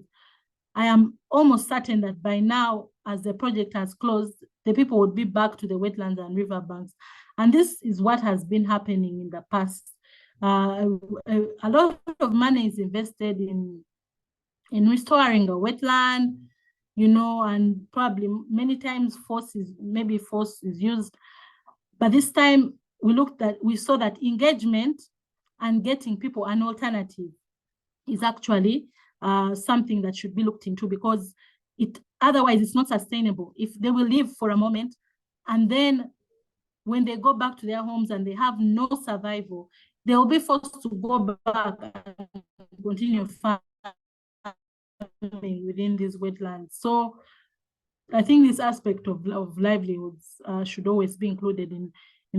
I am almost certain that by now, as the project has closed, the people would be back to the wetlands and riverbanks. And this is what has been happening in the past. A lot of money is invested in restoring a wetland, and probably many times force is used. But this time we saw that engagement and getting people an alternative is actually something that should be looked into, because otherwise it's not sustainable. If they will live for a moment and then when they go back to their homes and they have no survival, they will be forced to go back and continue farming within these wetlands. So I think this aspect of livelihoods should always be included in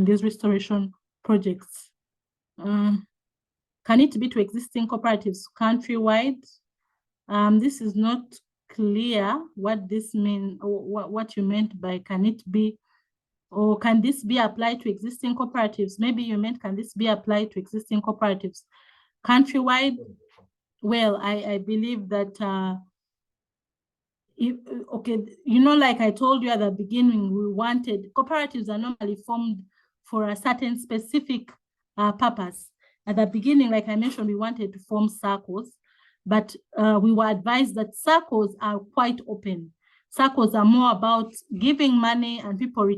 these restoration projects. Can it be to existing cooperatives countrywide? This is not clear what this means, or what you meant by can it be, or can this be applied to existing cooperatives? Maybe you meant, can this be applied to existing cooperatives countrywide? Well, I believe that, like I told you at the beginning, cooperatives are normally formed for a certain specific purpose. At the beginning, like I mentioned, we wanted to form circles, but we were advised that circles are quite open. Circles are more about giving money and people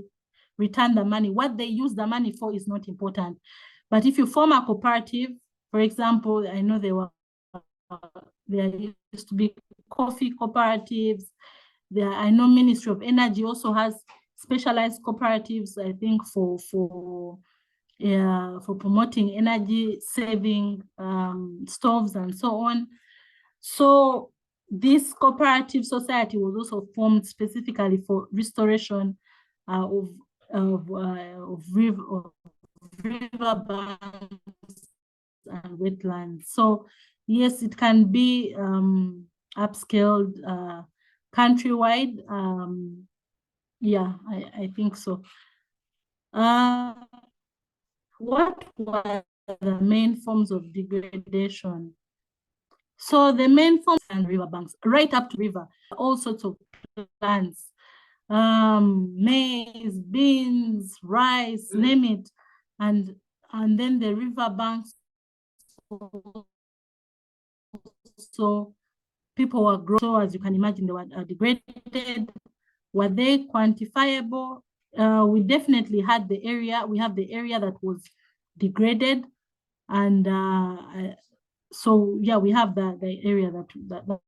return the money. What they use the money for is not important. But if you form a cooperative, for example, I know there used to be coffee cooperatives. I know Ministry of Energy also has specialized cooperatives, I think, for promoting energy saving stoves and so on. So this cooperative society was also formed specifically for restoration of riverbanks and wetlands. So yes, it can be upscaled countrywide. Yeah, I think so. What were the main forms of degradation? So the main forms and riverbanks, right up to river, all sorts of plants, maize, beans, rice, name it, and then the riverbanks. So people were growing. So as you can imagine, they were degraded. Were they quantifiable? We definitely had the area. We have the area that was degraded, and so yeah, we have the area that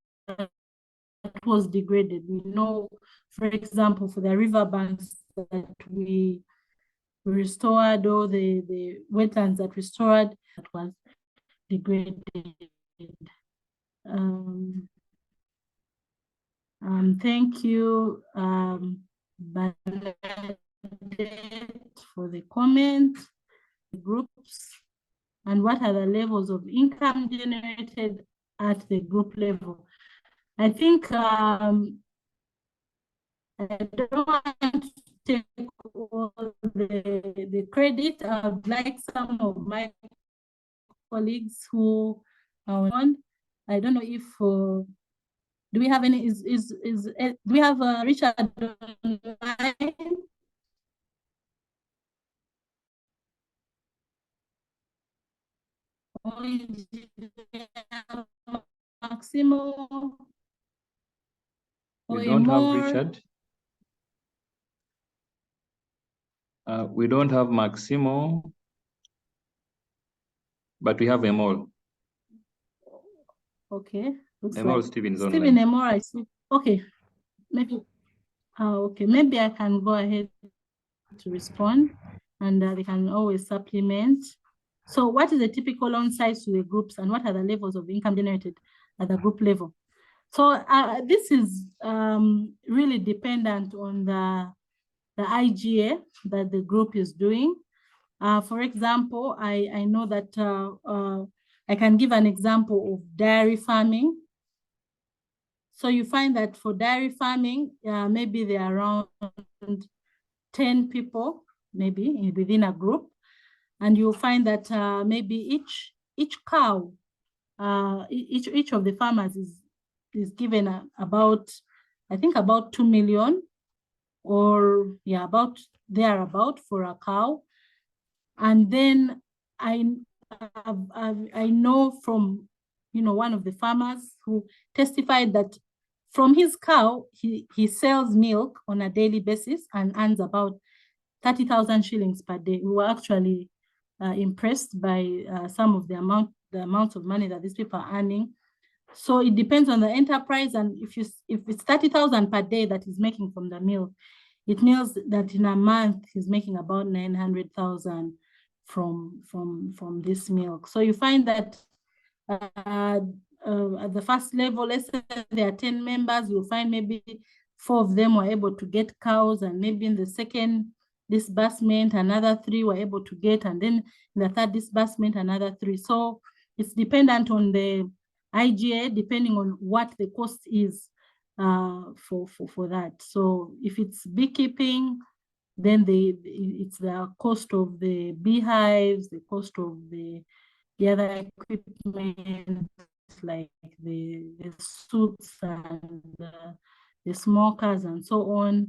was degraded. We know, for example, for the riverbanks that we restored, or the wetlands that restored, that was degraded. Thank you, Bernadette, for the comment. Groups, and what are the levels of income generated at the group level? I think I don't want to take all the credit. I'd like some of my colleagues who are on. I don't know if do we have any? Do we have Richard online? Maximo? We don't have Richard. We don't have Maximo, but we have Emol. Okay. Looks Nemor like Stephen is Stephen online. Nemor, I see. Okay. Maybe. Okay. Maybe I can go ahead to respond, and they can always supplement. So what is the typical loan size to the groups, and what are the levels of income generated at the group level? So this is really dependent on the IGA that the group is doing. For example, I know that I can give an example of dairy farming. So you find that for dairy farming, maybe there are around 10 people, maybe within a group, and you'll find that maybe each cow, each of the farmers is given about, I think about 2 million, or yeah, about thereabout for a cow. And then I know from, one of the farmers who testified that from his cow, he sells milk on a daily basis and earns about 30,000 shillings per day. We were actually impressed by some of the amounts of money that these people are earning. So it depends on the enterprise, and if it's 30,000 per day that he's making from the milk, it means that in a month he's making about 900,000 from this milk. So you find that at the first level, let's say there are 10 members, you'll find maybe 4 of them were able to get cows, and maybe in the second disbursement, another 3 were able to get, and then in the third disbursement, another 3. So it's dependent on the IGA, depending on what the cost is for that. So if it's beekeeping, then it's the cost of the beehives, the cost of the other equipment, like the suits and the smokers and so on.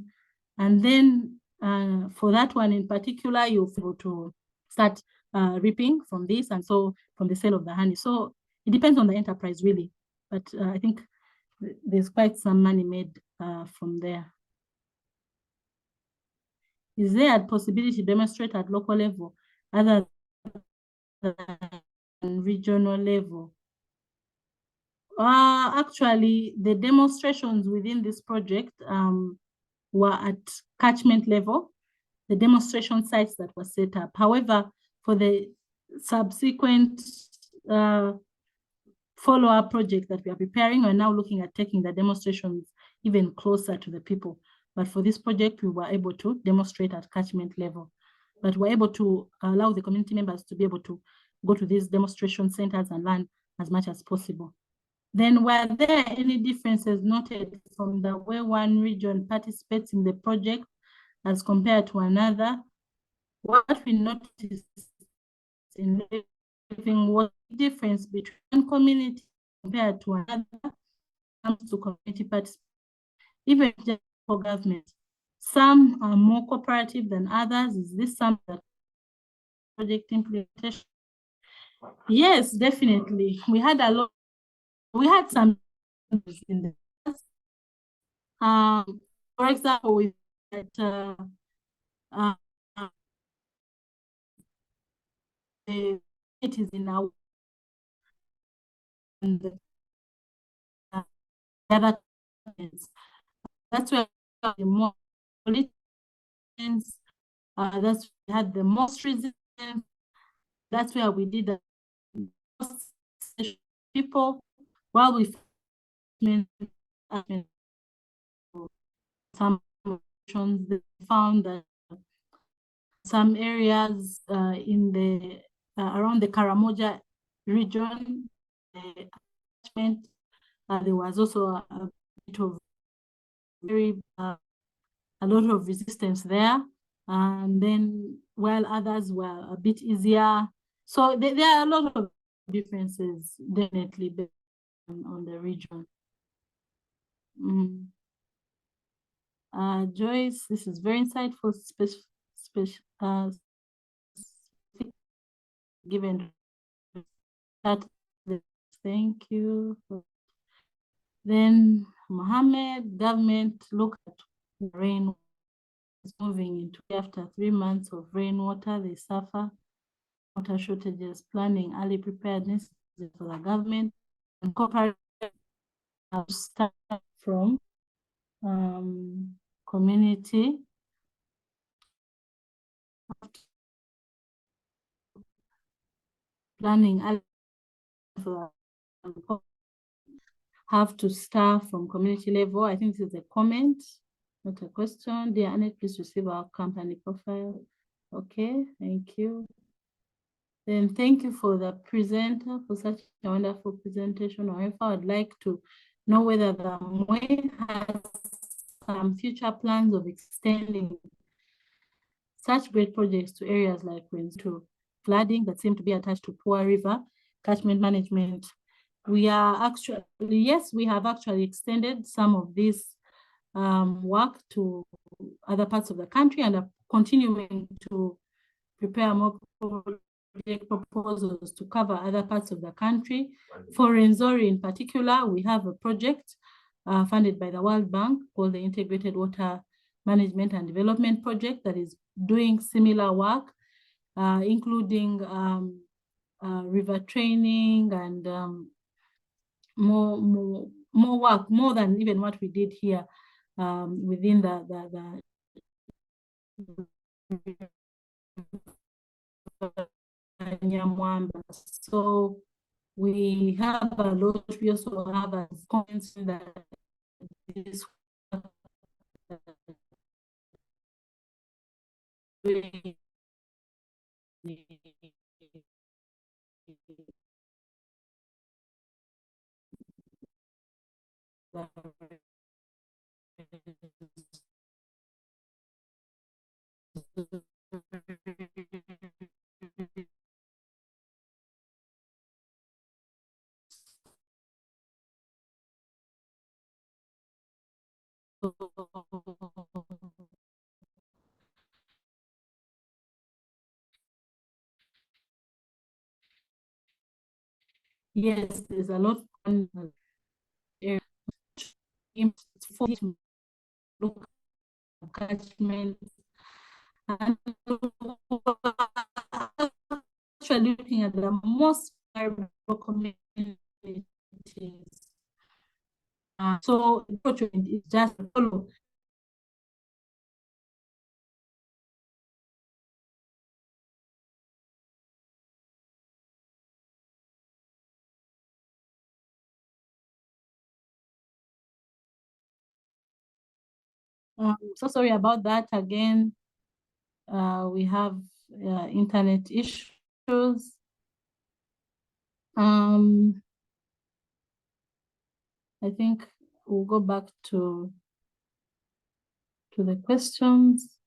And then for that one in particular, you'll be able to start reaping from this, and so from the sale of the honey. So it depends on the enterprise, really. But I think there's quite some money made from there. Is there a possibility to demonstrate at local level other than regional level? Actually, the demonstrations within this project were at catchment level, the demonstration sites that were set up. However, for the subsequent follow-up project that we are preparing, we're now looking at taking the demonstrations even closer to the people. But for this project, we were able to demonstrate at catchment level. But we're able to allow the community members to be able to go to these demonstration centers and learn as much as possible. Then were there any differences noted from the way one region participates in the project as compared to another? What we noticed in living was the difference between one community compared to another comes to community participation, even just for government. Some are more cooperative than others. Is this something that project implementation? Yes, definitely. We had some in the past. For example, we had it is in our the other that's where the more politicians, that's where we had the most resistance. That's where we did the most people, while we some found that some areas in the around the Karamoja region, Catchment, there was also a bit of a lot of resistance there, and then while others were a bit easier. So there are a lot of differences, definitely, on the region. Joyce, this is very insightful, given that. Thank you. Then Mohammed, government look at rain is moving into after 3 months of rainwater, they suffer water shortages, planning early preparedness for the government incorporate start from community planning. Have to start from community level. I think this is a comment, not a question. Dear Annette, please receive our company profile. Okay, thank you. Then thank you for the presenter for such a wonderful presentation. However, I'd like to know whether the MWE has some future plans of extending such great projects to areas like to flooding that seem to be attached to poor river catchment management. We are actually, yes, we have actually extended some of this work to other parts of the country and are continuing to prepare more project proposals to cover other parts of the country. For Rwenzori in particular, we have a project funded by the World Bank called the Integrated Water Management and Development Project that is doing similar work, including river training and more work, more than even what we did here within the Nyamwamba. So we have a lot, we also have a comments that this yes, there's a lot on look catchment and actually looking at the most vulnerable communities. So the project is just follow. So sorry about that. Again, we have internet issues. I think we'll go back to the questions.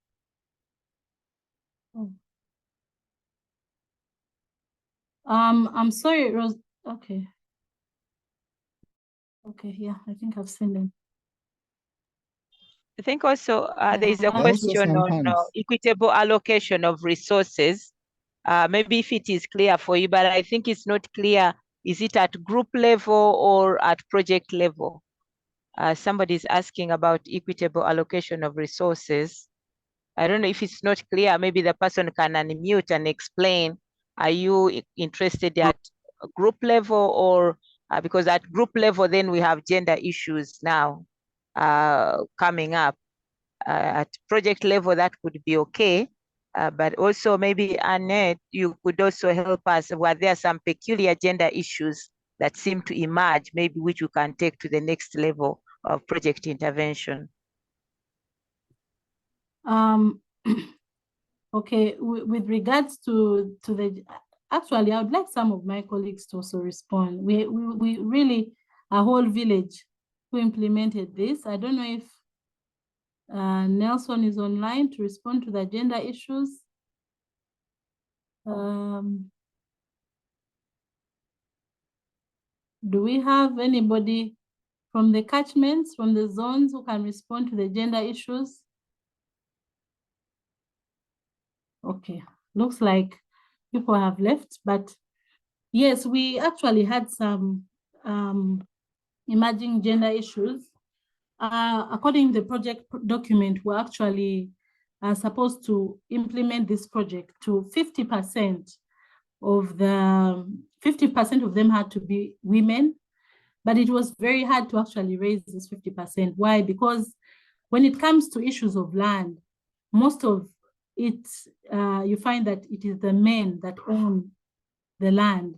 Oh. I'm sorry, Rose. Okay. Okay, yeah, I think I've seen them. I think also there is a question on equitable allocation of resources. Maybe if it is clear for you, but I think it's not clear. Is it at group level or at project level? Somebody's asking about equitable allocation of resources. I don't know if it's not clear. Maybe the person can unmute and explain. Are you interested at group level or because at group level, then we have gender issues now coming up. At project level, that could be okay. But also maybe, Annette, you could also help us. Were there some peculiar gender issues that seem to emerge, maybe which you can take to the next level of project intervention? Okay, with regards to the, actually, I would like some of my colleagues to also respond. We really, a whole village who implemented this. I don't know if Nelson is online to respond to the gender issues. Do we have anybody from the catchments, from the zones who can respond to the gender issues? Okay, looks like people have left, but yes, we actually had some emerging gender issues. According to the project document, we're actually supposed to implement this project to 50% of the 50% of them had to be women, But it was very hard to actually raise this 50%. Why? Because when it comes to issues of land, most of it, you find that it is the men that own the land.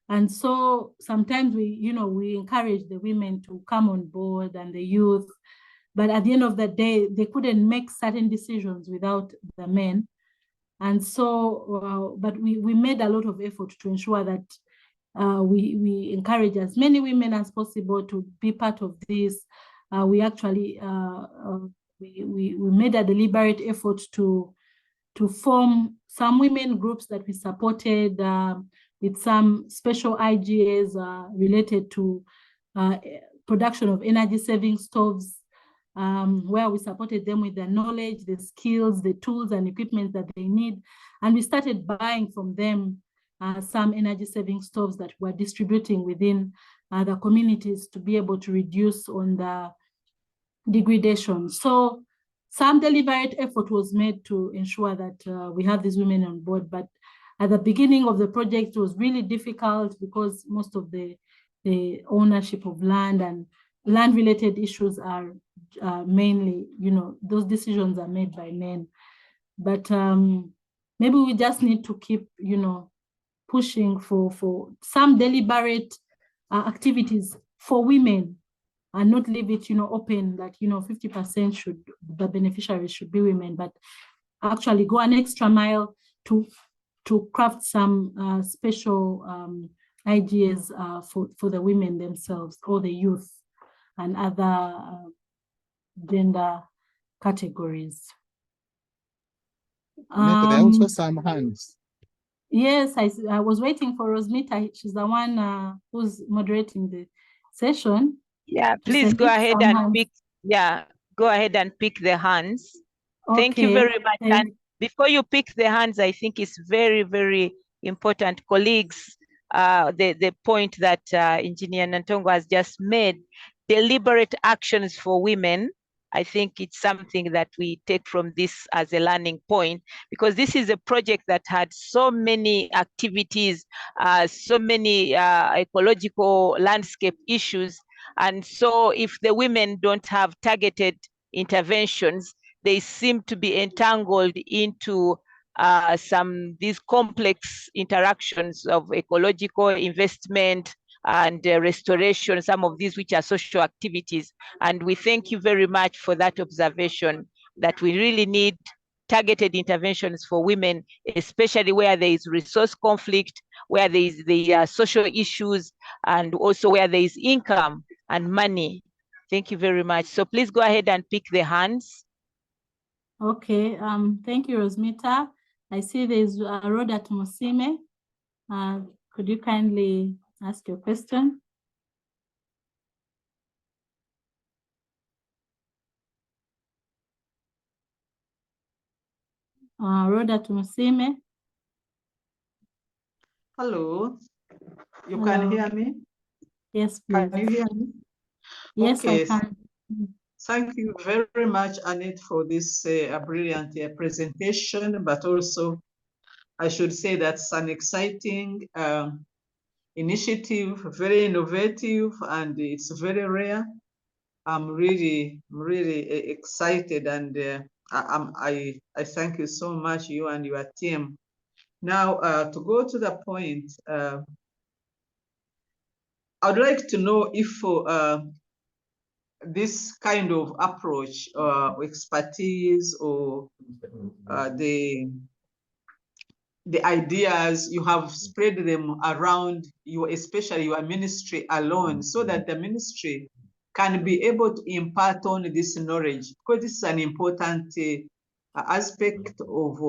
And so sometimes we encourage the women to come on board and the youth, but at the end of the day, they couldn't make certain decisions without the men. And so, but we made a lot of effort to ensure that we encourage as many women as possible to be part of this. We actually, we made a deliberate effort to form some women groups that we supported with some special IGAs related to production of energy saving stoves, where we supported them with the knowledge, the skills, the tools and equipment that they need. And we started buying from them some energy saving stoves that we're distributing within the communities to be able to reduce on the degradation. So some deliberate effort was made to ensure that we have these women on board. But at the beginning of the project, it was really difficult because most of the ownership of land and land-related issues are mainly, those decisions are made by men. But maybe we just need to keep, pushing for some deliberate activities for women and not leave it, open that, 50% should, the beneficiaries should be women, but actually go an extra mile to craft some special ideas for the women themselves or the youth and other gender categories. There are also some hands. Yes, I was waiting for Rosmita. She's the one who's moderating the session. Yeah, please go ahead and pick. Yeah, go ahead and pick the hands. Okay, thank you very much. And before you pick the hands, I think it's very, very important, colleagues, the point that Engineer Nantongo has just made, deliberate actions for women. I think it's something that we take from this as a learning point, because this is a project that had so many activities, so many ecological landscape issues. And so if the women don't have targeted interventions, they seem to be entangled into these complex interactions of ecological investment and restoration, some of these which are social activities. And we thank you very much for that observation, that we really need targeted interventions for women, especially where there is resource conflict, where there is the social issues, and also where there is income and money. Thank you very much. So please go ahead and pick the hands. Okay, thank you, Rosmita. I see there's Rhoda Musime. Could you kindly ask your question? Rhoda Musime. Hello, you Hello. Can hear me? Yes, please. Can you hear me? Yes, okay. I can. Thank you very much, Annette, for this brilliant presentation, but also I should say that's an exciting initiative, very innovative, and it's very rare. I'm really excited, and I thank you so much, you and your team. Now, to go to the point, I'd like to know if this kind of approach, expertise, or the ideas, you have spread them around especially your ministry alone, so that the ministry can be able to impart on this knowledge, because this is an important aspect of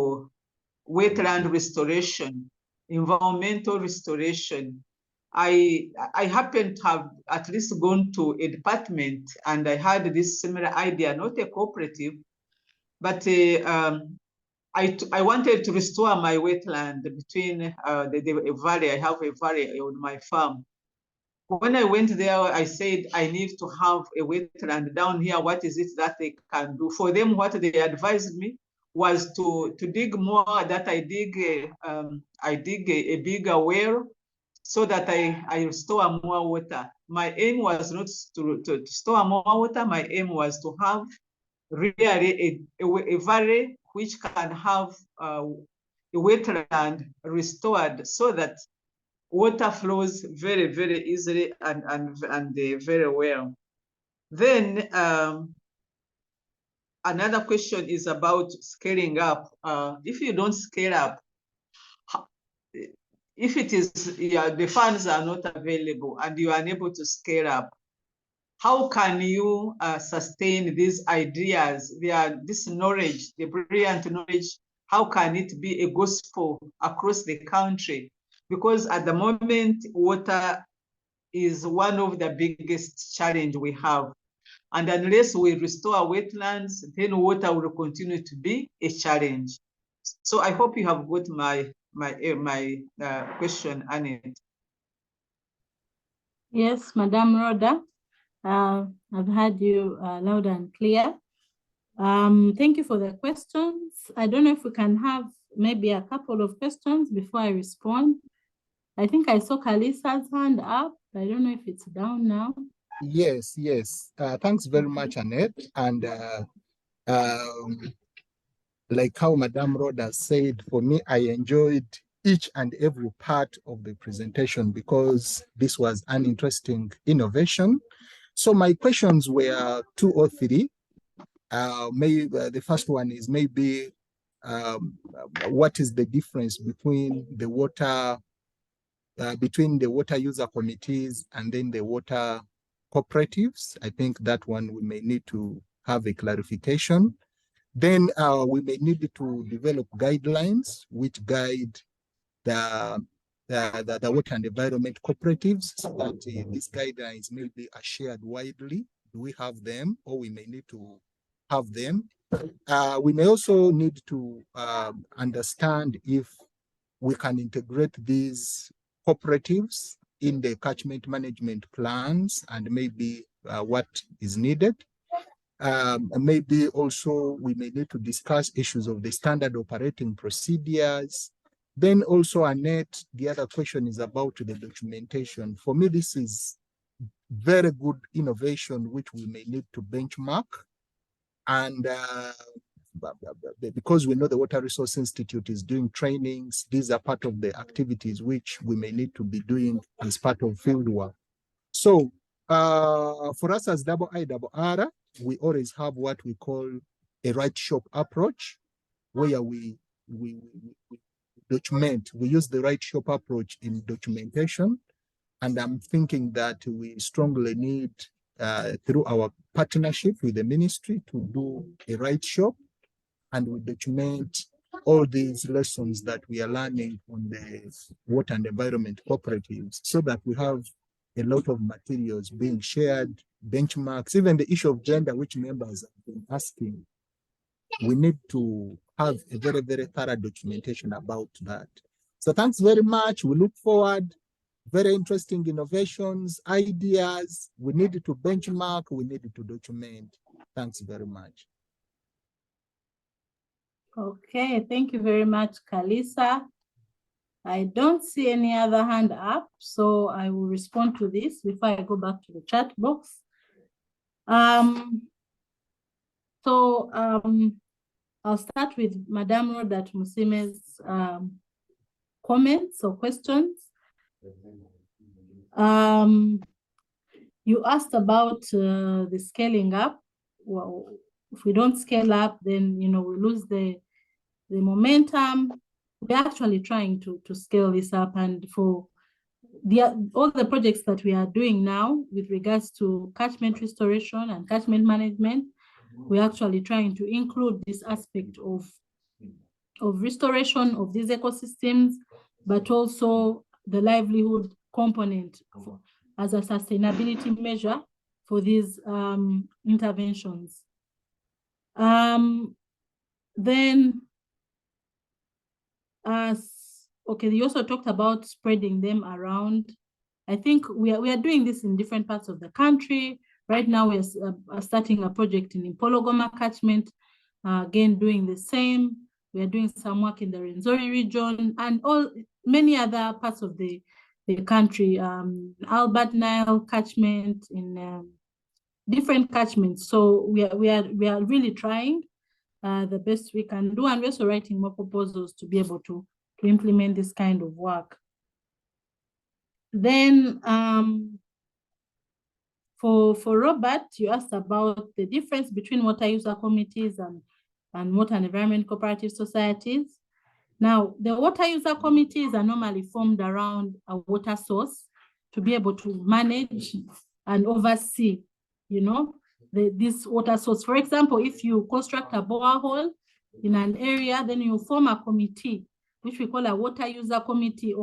wetland restoration, environmental restoration. I happen to have at least gone to a department, and I had this similar idea, not a cooperative, but I wanted to restore my wetland between the valley. I have a valley on my farm. When I went there, I said, I need to have a wetland down here. What is it that they can do? For them, what they advised me was to dig more, that I dig a bigger well, so that I store more water. My aim was not to store more water. My aim was to have really a valley which can have a wetland restored so that water flows very, very easily and very well. Then another question is about scaling up. If you don't scale up, if it is the funds are not available and you are unable to scale up, how can you sustain these ideas, this knowledge, the brilliant knowledge? How can it be a gospel across the country? Because at the moment, water is one of the biggest challenge we have. And unless we restore wetlands, then water will continue to be a challenge. So I hope you have got my question, Annette. Yes, Madam Rhoda. I've heard you loud and clear. Thank you for the questions. I don't know if we can have maybe a couple of questions before I respond. I think I saw Kalisa's hand up. I don't know if it's down now. Yes. Thanks very much, Annette. And like how Madame Rhoda said, for me, I enjoyed each and every part of the presentation because this was an interesting innovation. So my questions were 2 or 3. Maybe the first one is maybe what is the difference between the water user committees and then the water cooperatives? I think that one we may need to have a clarification. Then we may need to develop guidelines which guide the water and environment cooperatives so that these guidelines maybe are shared widely. Do we have them, or we may need to have them? We may also need to understand if we can integrate these cooperatives in the catchment management plans and maybe what is needed. Maybe also we may need to discuss issues of the standard operating procedures. Then also, Annette, the other question is about the documentation. For me, this is very good innovation, which we may need to benchmark. And because we know the Water Resource Institute is doing trainings, these are part of the activities which we may need to be doing as part of field work. So for us as IIRR, we always have what we call a right shop approach, where we document. We use the right shop approach in documentation. And I'm thinking that we strongly need, through our partnership with the ministry, to do a right shop, and we document all these lessons that we are learning on the water and environment cooperatives, so that we have a lot of materials being shared, benchmarks, even the issue of gender, which members have been asking. We need to have a very, very thorough documentation about that. So thanks very much. We look forward. Very interesting innovations, ideas. We need to benchmark, we need to document. Thanks very much. Okay, thank you very much, Kalisa. I don't see any other hand up, so I will respond to this before I go back to the chat box. I'll start with Madame Rhoda Musime's comments or questions. You asked about the scaling up. Well, if we don't scale up, then we lose the momentum. We're actually trying to scale this up, and for all the projects that we are doing now with regards to catchment restoration and catchment management, we're actually trying to include this aspect of restoration of these ecosystems, but also the livelihood component as a sustainability measure for these interventions. You also talked about spreading them around. I think we are doing this in different parts of the country. Right now, we are starting a project in Impologoma Catchment, again, doing the same. We are doing some work in the Rwenzori region and many other parts of the country, Albert Nile catchment, in different catchments. So we are really trying the best we can do, and we're also writing more proposals to be able to implement this kind of work. Then for Robert, you asked about the difference between water user committees and water and environment cooperative societies. Now, the water user committees are normally formed around a water source to be able to manage and oversee, you know, this water source. For example, if you construct a borehole in an area, then you form a committee, which we call a water user committee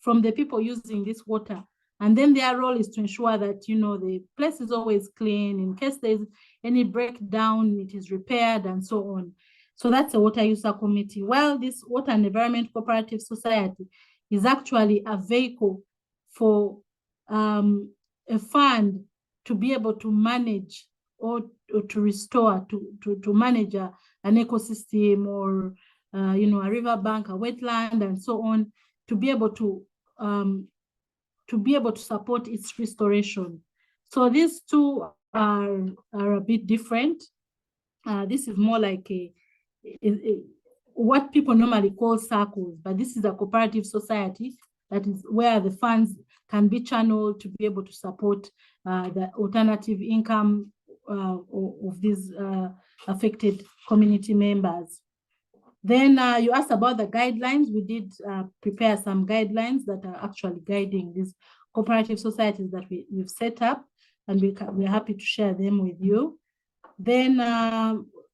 from the people using this water. And then their role is to ensure that, you know, the place is always clean. In case there's any breakdown, it is repaired and so on. So that's a water user committee. While this water and environment cooperative society is actually a vehicle for a fund to be able to manage or to restore, to manage an ecosystem or, you know, a riverbank, a wetland, and so on, to be able to support its restoration. So these two are a bit different. This is more like what people normally call circles, but this is a cooperative society that is where the funds can be channeled to be able to support the alternative income of these affected community members. Then you asked about the guidelines. We did prepare some guidelines that are actually guiding these cooperative societies that we've set up, and we're happy to share them with you. Then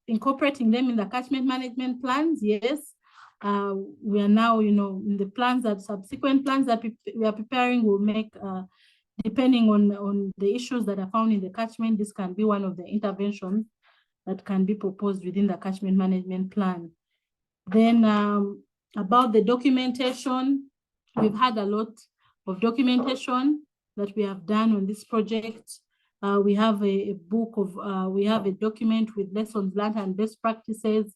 incorporating them in the catchment management plans, yes. We are now, you know, in the plans, that subsequent plans that we are preparing will make, depending on the issues that are found in the catchment, this can be one of the interventions that can be proposed within the catchment management plan. Then about the documentation, we've had a lot of documentation that we have done on this project. We have a book of, we have a document with lessons learned and best practices.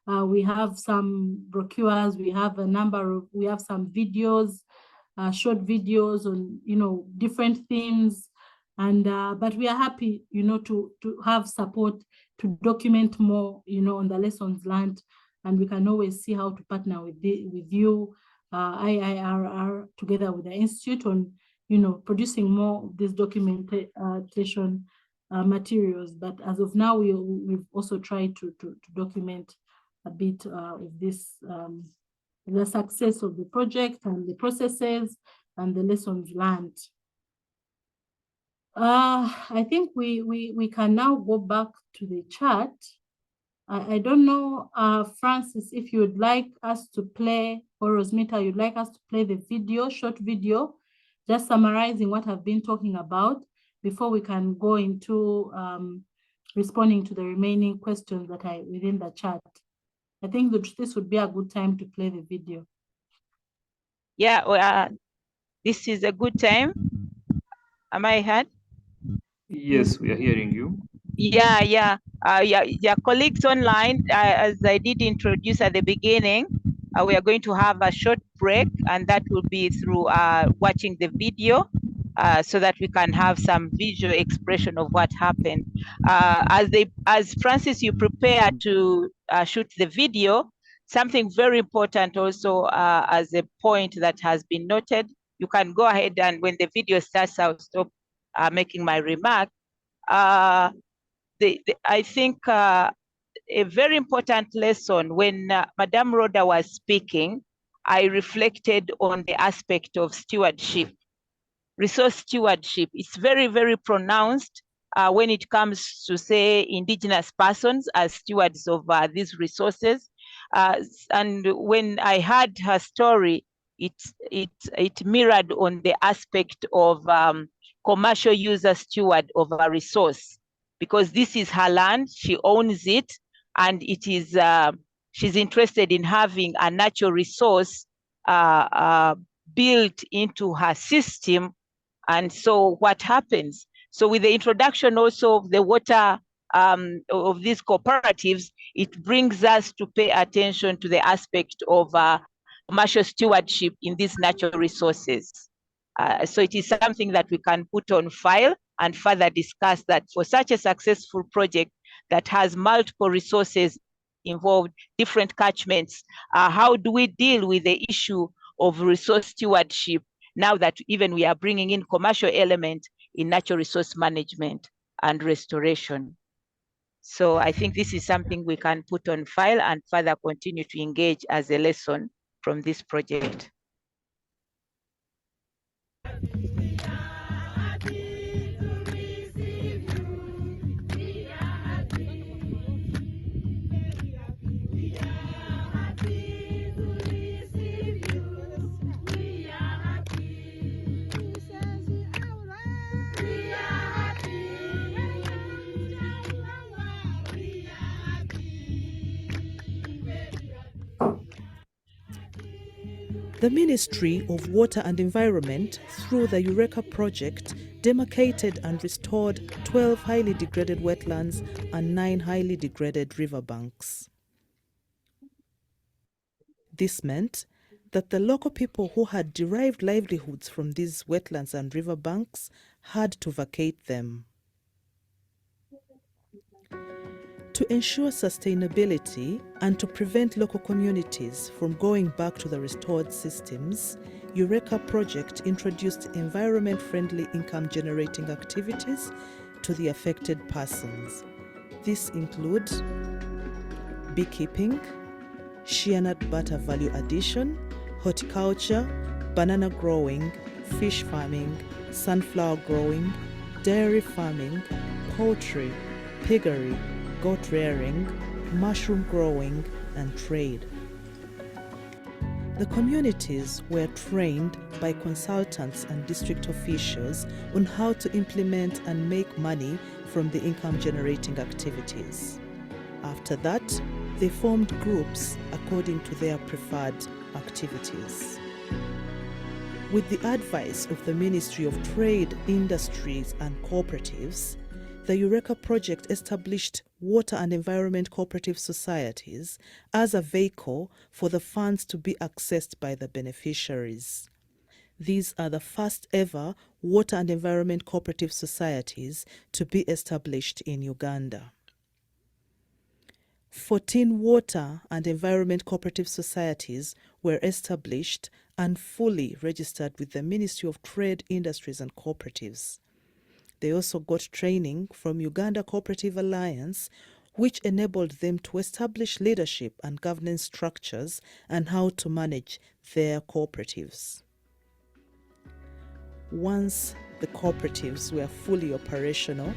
We have some brochures, we have we have some videos, short videos on, you know, different themes. And, but we are happy, you know, to have support to document more, you know, on the lessons learned. And we can always see how to partner with you, IIRR, together with the Institute on, you know, producing more of these documentation materials. But as of now, we've also tried to document a bit of this, the success of the project and the processes and the lessons learned. I think we can now go back to the chat. I don't know, Francis, if you would like us to play, or Rosmita, you'd like us to play the video, short video, just summarizing what I've been talking about before we can go into responding to the remaining questions that are within the chat. I think that this would be a good time to play the video. Yeah, well, this is a good time. Am I heard? Yes, we are hearing you. Yeah, colleagues online, as I did introduce at the beginning, we are going to have a short break, and that will be through watching the video so that we can have some visual expression of what happened. As Francis, you prepare to shoot the video, something very important also as a point that has been noted, you can go ahead and when the video starts, I'll stop making my remark. I think a very important lesson when Madame Rhoda was speaking, I reflected on the aspect of stewardship, resource stewardship. It's very, very pronounced when it comes to, say, indigenous persons as stewards of these resources. And when I heard her story, it mirrored on the aspect of commercial user steward of a resource, because this is her land, she owns it, and it is she's interested in having a natural resource built into her system. And so what happens? So with the introduction also of the water of these cooperatives, it brings us to pay attention to the aspect of commercial stewardship in these natural resources. So it is something that we can put on file and further discuss that for such a successful project that has multiple resources involved, different catchments, how do we deal with the issue of resource stewardship now that even we are bringing in commercial element in natural resource management and restoration? So I think this is something we can put on file and further continue to engage as a lesson from this project. The Ministry of Water and Environment, through the EURECCCA project, demarcated and restored 12 highly degraded wetlands and 9 highly degraded riverbanks. This meant that the local people who had derived livelihoods from these wetlands and riverbanks had to vacate them. To ensure sustainability and to prevent local communities from going back to the restored systems, EURECCCA project introduced environment-friendly income-generating activities to the affected persons. These include beekeeping, shea nut butter value addition, horticulture, banana growing, fish farming, sunflower growing, dairy farming, poultry, piggery, goat rearing, mushroom growing, and trade. The communities were trained by consultants and district officials on how to implement and make money from the income-generating activities. After that, they formed groups according to their preferred activities. With the advice of the Ministry of Trade, Industries and Cooperatives, the EURECCCA project established water and environment cooperative societies as a vehicle for the funds to be accessed by the beneficiaries. These are the first ever water and environment cooperative societies to be established in Uganda. 14 water and environment cooperative societies were established and fully registered with the Ministry of Trade, Industries and Cooperatives. They also got training from Uganda Cooperative Alliance, which enabled them to establish leadership and governance structures and how to manage their cooperatives. Once the cooperatives were fully operational,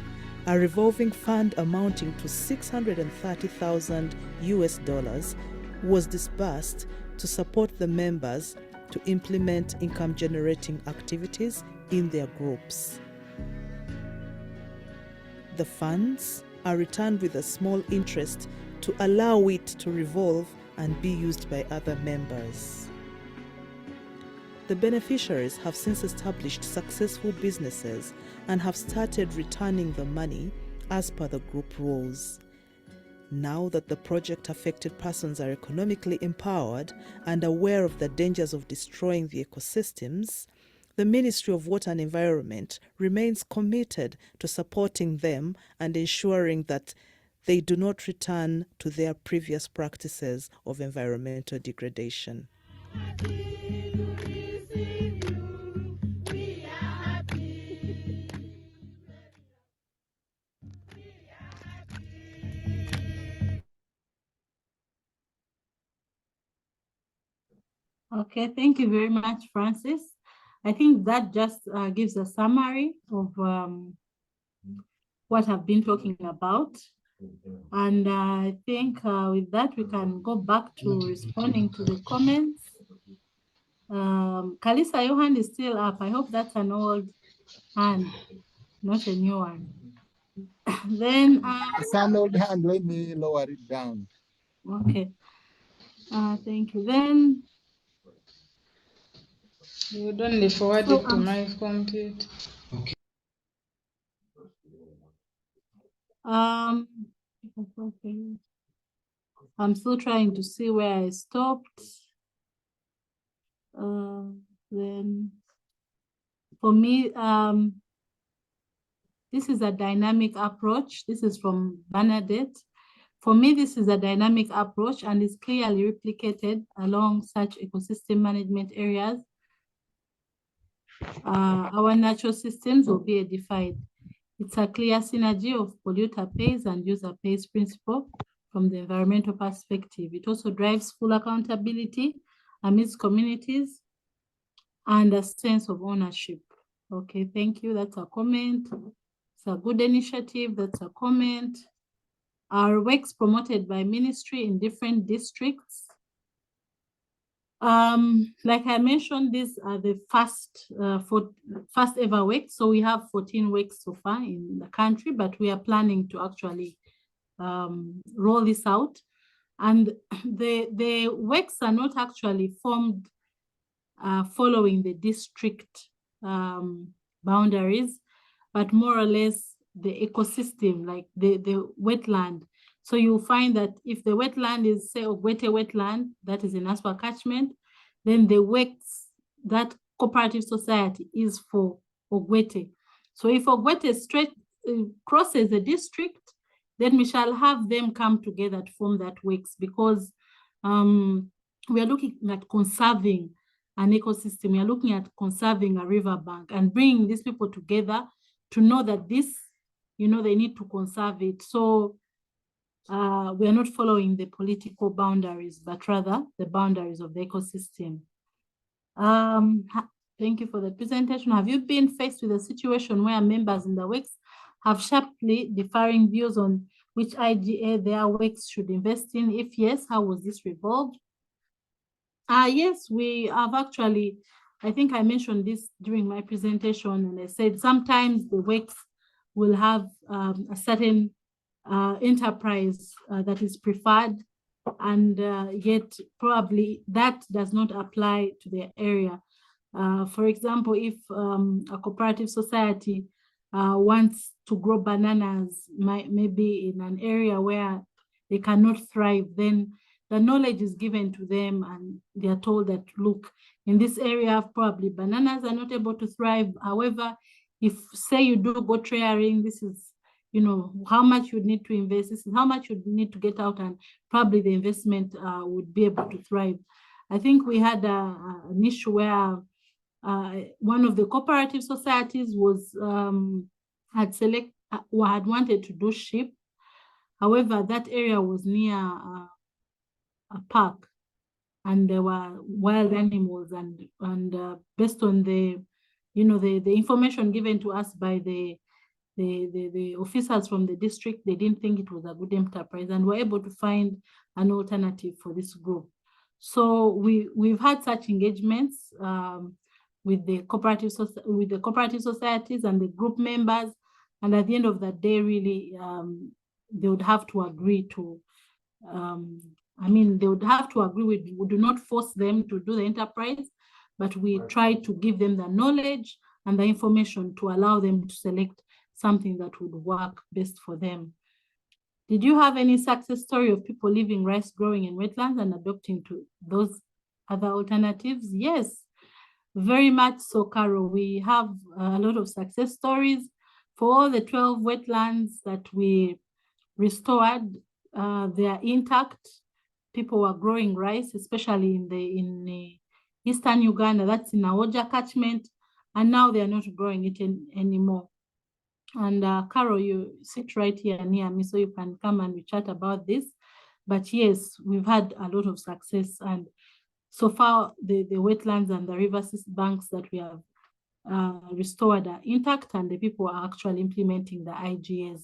a revolving fund amounting to $630,000 was disbursed to support the members to implement income-generating activities in their groups. The funds are returned with a small interest to allow it to revolve and be used by other members. The beneficiaries have since established successful businesses and have started returning the money as per the group rules. Now that the project-affected persons are economically empowered and aware of the dangers of destroying the ecosystems, the Ministry of Water and Environment remains committed to supporting them and ensuring that they do not return to their previous practices of environmental degradation. Okay, thank you very much, Francis. I think that just gives a summary of what I've been talking about. And I think with that, we can go back to responding to the comments. Kalisa, your hand is still up. I hope that's an old hand, not a new one. Then it's an old hand, let me lower it down. Okay. Thank you. Then you would only forward it to my computer. Okay. I'm still trying to see where I stopped. Then for me, this is a dynamic approach. This is from Bernadette. For me, this is a dynamic approach and is clearly replicated along such ecosystem management areas. Our natural systems will be edified. It's a clear synergy of polluter pays and user pays principle from the environmental perspective. It also drives full accountability amidst communities and a sense of ownership. Okay, thank you. That's a comment. It's a good initiative. That's a comment. Are WECS promoted by ministry in different districts? Like I mentioned, these are the first ever WECS. So we have 14 WECS so far in the country, but we are planning to actually roll this out. And the WECS are not actually formed following the district boundaries, but more or less the ecosystem, like the wetland. So you'll find that if the wetland is, say, Ogwete wetland, that is in Aswa Catchment, then the WECS, that cooperative society, is for Ogwete. So if Ogwete straight crosses the district, then we shall have them come together to form that WECS, because we are looking at conserving an ecosystem. We are looking at conserving a riverbank and bringing these people together to know that this, they need to conserve it. So we are not following the political boundaries, but rather the boundaries of the ecosystem. Thank you for the presentation. Have you been faced with a situation where members in the WECS have sharply differing views on which IGA their WECS should invest in? If yes, how was this resolved? Yes, we have actually, I think I mentioned this during my presentation, and I said sometimes the WECS will have a certain enterprise that is preferred, and yet probably that does not apply to their area. For example, if a cooperative society wants to grow bananas, maybe in an area where they cannot thrive, then the knowledge is given to them and they are told that, look, in this area, probably bananas are not able to thrive. However, if, say, you do goat rearing, this is, how much you need to invest, this is how much you need to get out, and probably the investment would be able to thrive. I think we had an issue where one of the cooperative societies was had wanted to do sheep. However, that area was near a park, and there were wild animals, and based on the the information given to us by the officers from the district, they didn't think it was a good enterprise, and were able to find an alternative for this group. So we've had such engagements with the cooperative societies and the group members, and at the end of the day, really, they would have to agree to. They would have to agree. We do not force them to do the enterprise, but we try to give them the knowledge and the information to allow them to select something that would work best for them. Did you have any success story of people leaving rice growing in wetlands and adopting to those other alternatives? Yes, very much so, Carol. We have a lot of success stories. For all the 12 wetlands that we restored, they are intact. People were growing rice, especially in the eastern Uganda, that's in Awoja Catchment, and now they are not growing it anymore. And Carol, you sit right here near me, so you can come and we chat about this. But yes, we've had a lot of success, and so far the wetlands and the river banks that we have restored are intact, and the people are actually implementing the IGS.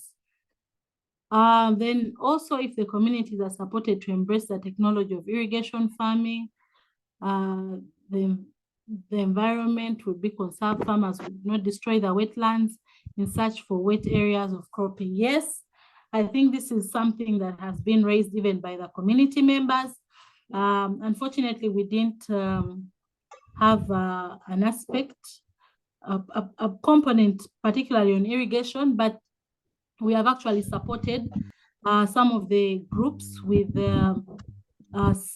Then also, if the communities are supported to embrace the technology of irrigation farming, the environment would be conserved, farmers would not destroy the wetlands in search for wet areas of cropping. Yes, I think this is something that has been raised even by the community members. Unfortunately, we didn't have an aspect, a component, particularly on irrigation, but we have actually supported some of the groups with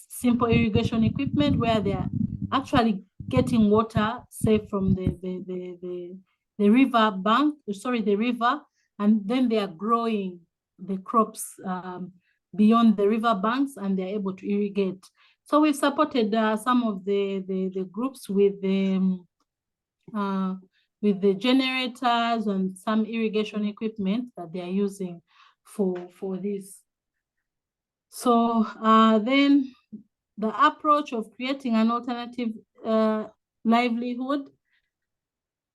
simple irrigation equipment, where they are actually getting water, say from the river bank, sorry, the river, and then they are growing the crops beyond the river banks, and they're able to irrigate. So we've supported some of the groups with the generators and some irrigation equipment that they are using for this. So then the approach of creating an alternative livelihood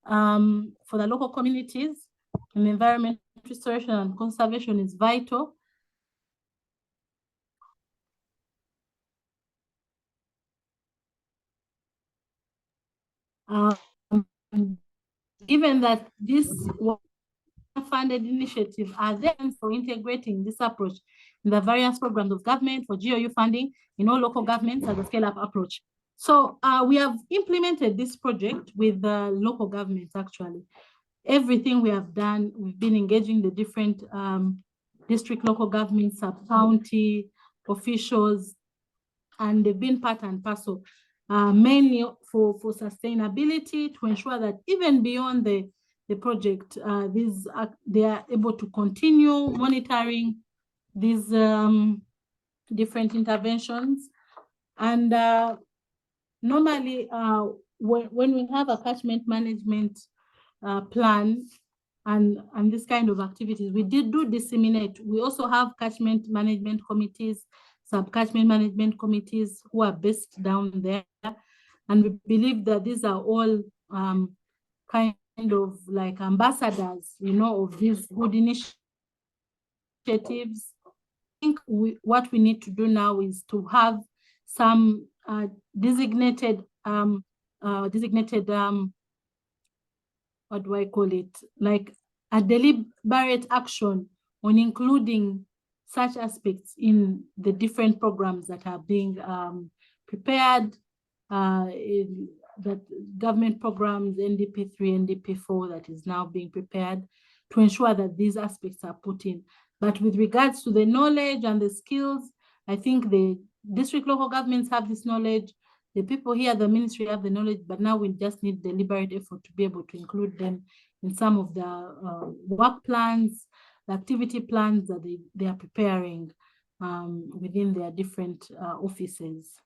for the local communities in environment restoration and conservation is vital. Given that this funded initiative are there for integrating this approach in the various programs of government for GOU funding in all local governments as a scale-up approach. So we have implemented this project with the local governments actually. Everything we have done, we've been engaging the different district local governments, sub-county officials, and they've been part and parcel, mainly for sustainability, to ensure that even beyond the project, they are able to continue monitoring these different interventions. And normally, when we have a catchment management plan and this kind of activities, we do disseminate. We also have catchment management committees, sub-catchment management committees who are based down there. And we believe that these are all kind of like ambassadors, you know, of these good initiatives. I think what we need to do now is to have some designated, what do I call it? Like a deliberate action on including such aspects in the different programs that are being prepared, in that government programs, NDP 3, NDP 4, that is now being prepared to ensure that these aspects are put in. But with regards to the knowledge and the skills, I think the district local governments have this knowledge, the people here at the ministry have the knowledge, but now we just need deliberate effort to be able to include them in some of the work plans, the activity plans that they are preparing within their different offices.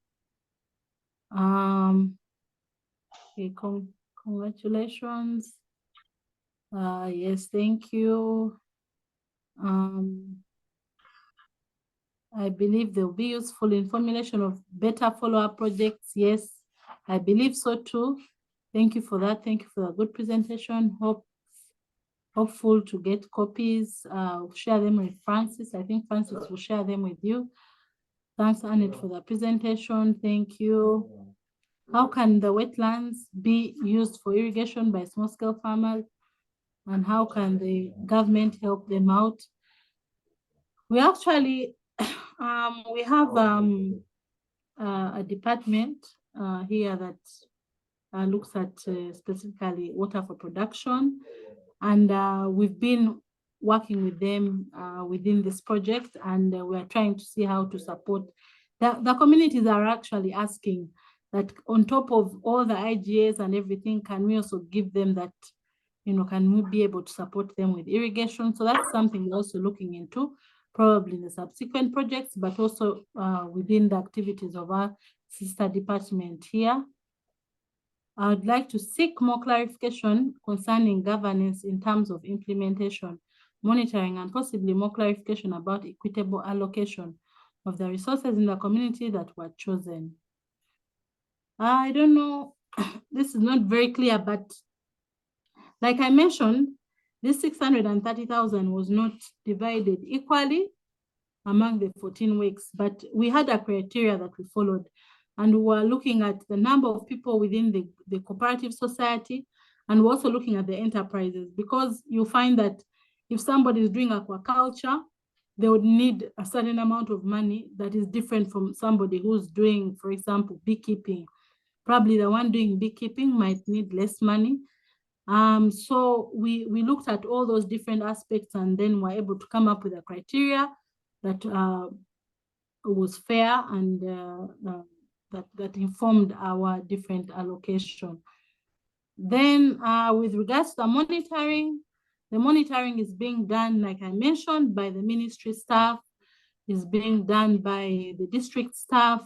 Okay, congratulations. Yes, thank you. I believe there will be useful in formulation of better follow-up projects. Yes, I believe so too. Thank you for that. Thank you for a good presentation. Hopeful to get copies. Share them with Francis. I think Francis will share them with you. Thanks, Annette, for the presentation. Thank you. How can the wetlands be used for irrigation by small-scale farmers? And how can the government help them out? We actually, we have a department here that looks at specifically water for production. And we've been working with them within this project, and we're trying to see how to support. The communities are actually asking that on top of all the IGAs and everything, can we also give them that, you know, can we be able to support them with irrigation? So that's something we're also looking into, probably in the subsequent projects, but also within the activities of our sister department here. I would like to seek more clarification concerning governance in terms of implementation, monitoring, and possibly more clarification about equitable allocation of the resources in the community that were chosen. I don't know, this is not very clear, but like I mentioned, this 630,000 was not divided equally among the 14 WECS, but we had a criteria that we followed, and we were looking at the number of people within the cooperative society, and we're also looking at the enterprises, because you find that if somebody is doing aquaculture, they would need a certain amount of money that is different from somebody who's doing, for example, beekeeping. Probably the one doing beekeeping might need less money. So we looked at all those different aspects, and then were able to come up with a criteria that was fair and that informed our different allocation. Then with regards to the monitoring is being done, like I mentioned, by the ministry staff, is being done by the district staff,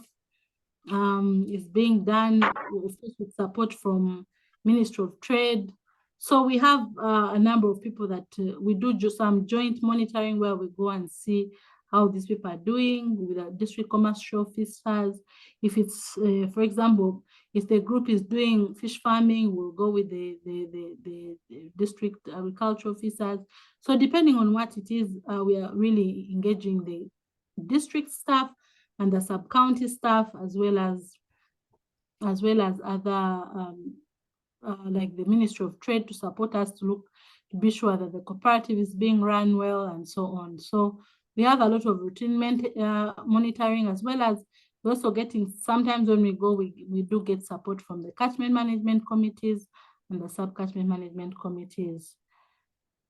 is being done with support from Ministry of Trade. So we have a number of people that we do some joint monitoring where we go and see how these people are doing with the district commercial officers. If it's, for example, if the group is doing fish farming, we'll go with the district agriculture officers. So depending on what it is, we are really engaging the district staff and the sub-county staff, as well as other like the Ministry of Trade to support us to be sure that the cooperative is being run well and so on. So we have a lot of routine monitoring, as well as we're also getting, sometimes when we go, we do get support from the catchment management committees and the sub-catchment management committees.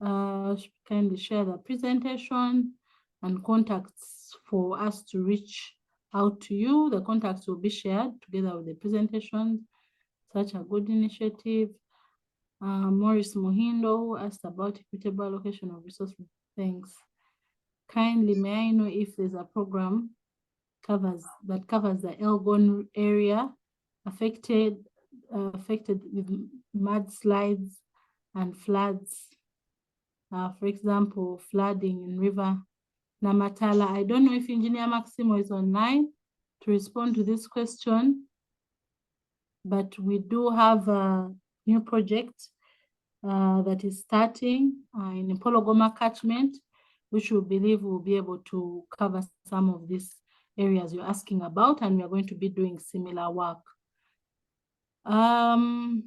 Kindly share the presentation and contacts for us to reach out to you. The contacts will be shared together with the presentation. Such a good initiative. Maurice Mohindo, who asked about equitable allocation of resources. Thanks. Kindly, may I know if there's a program that covers the Elgon area affected with mudslides and floods? For example, flooding in River Namatala. I don't know if Engineer Maximo is online to respond to this question, but we do have a new project that is starting in Pologoma Catchment, which we believe will be able to cover some of these areas you're asking about, and we are going to be doing similar work. Thank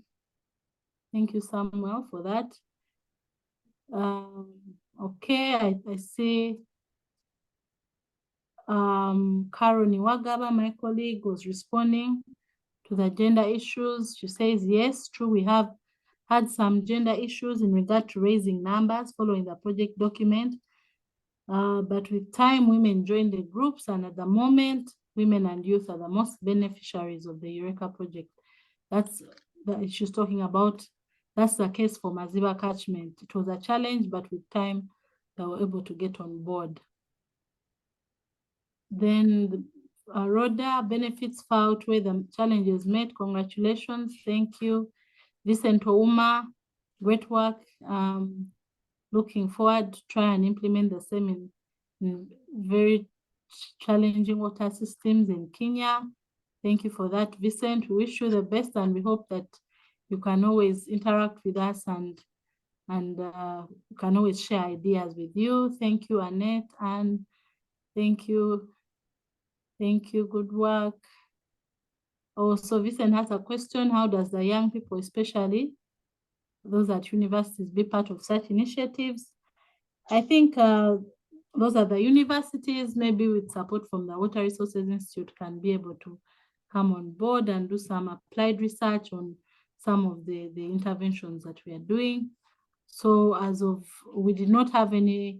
you, Samuel, for that. Okay, I see Carol Niwagaba, my colleague, was responding to the gender issues. She says, yes, true, we have had some gender issues in regard to raising numbers following the project document. But with time, women join the groups, and at the moment, women and youth are the most beneficiaries of the EURECCCA project. That's that she's talking about. That's the case for Maziba Catchment. It was a challenge, but with time, they were able to get on board. Then RODA benefits far outweigh the challenges met. Congratulations. Thank you. Vincent Ouma, great work. Looking forward to try and implement the same in very challenging water systems in Kenya. Thank you for that, Vincent. We wish you the best, and we hope that you can always interact with us and we can always share ideas with you. Thank you, Annette, and thank you. Thank you, good work. Also, Vincent has a question: how does the young people, especially those at universities, be part of such initiatives? I think those are the universities, maybe with support from the Water Resources Institute, can be able to come on board and do some applied research on some of the interventions that we are doing. So as of, we did not have any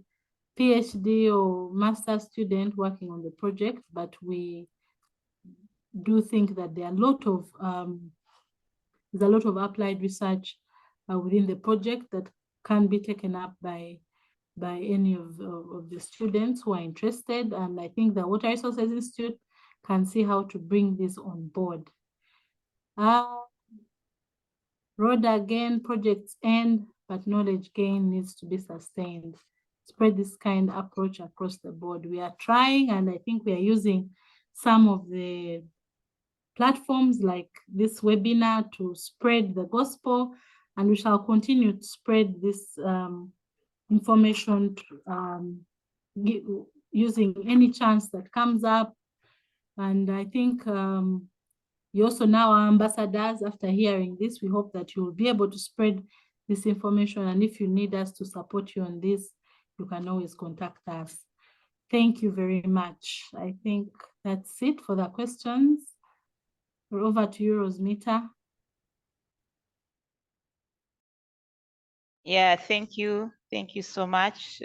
PhD or master's student working on the project, but we do think that there are there's a lot of applied research within the project that can be taken up by any of the students who are interested. And I think the Water Resources Institute can see how to bring this on board. RODA again, projects end, but knowledge gain needs to be sustained. Spread this kind of approach across the board. We are trying, and I think we are using some of the platforms like this webinar to spread the gospel, and we shall continue to spread this information using any chance that comes up. And I think you also now are ambassadors. After hearing this, we hope that you will be able to spread this information, and if you need us to support you on this, you can always contact us. Thank you very much. I think that's it for the questions. We're over to you, Rosmita. Yeah, thank you. Thank you so much.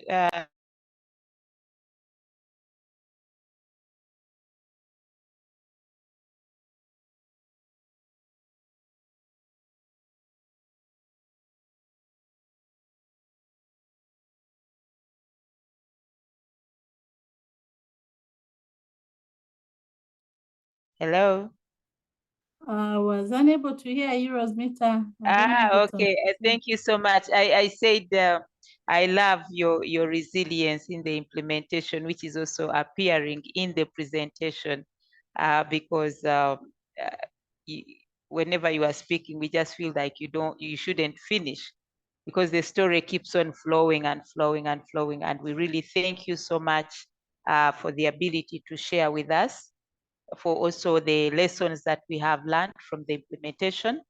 Hello? I was unable to hear you, Rosmita. I don't know if it's Okay. on. Thank you so much. I said I love your resilience in the implementation, which is also appearing in the presentation, because whenever you are speaking, we just feel like you shouldn't finish, because the story keeps on flowing and flowing and flowing. And we really thank you so much for the ability to share with us, for also the lessons that we have learned from the implementation.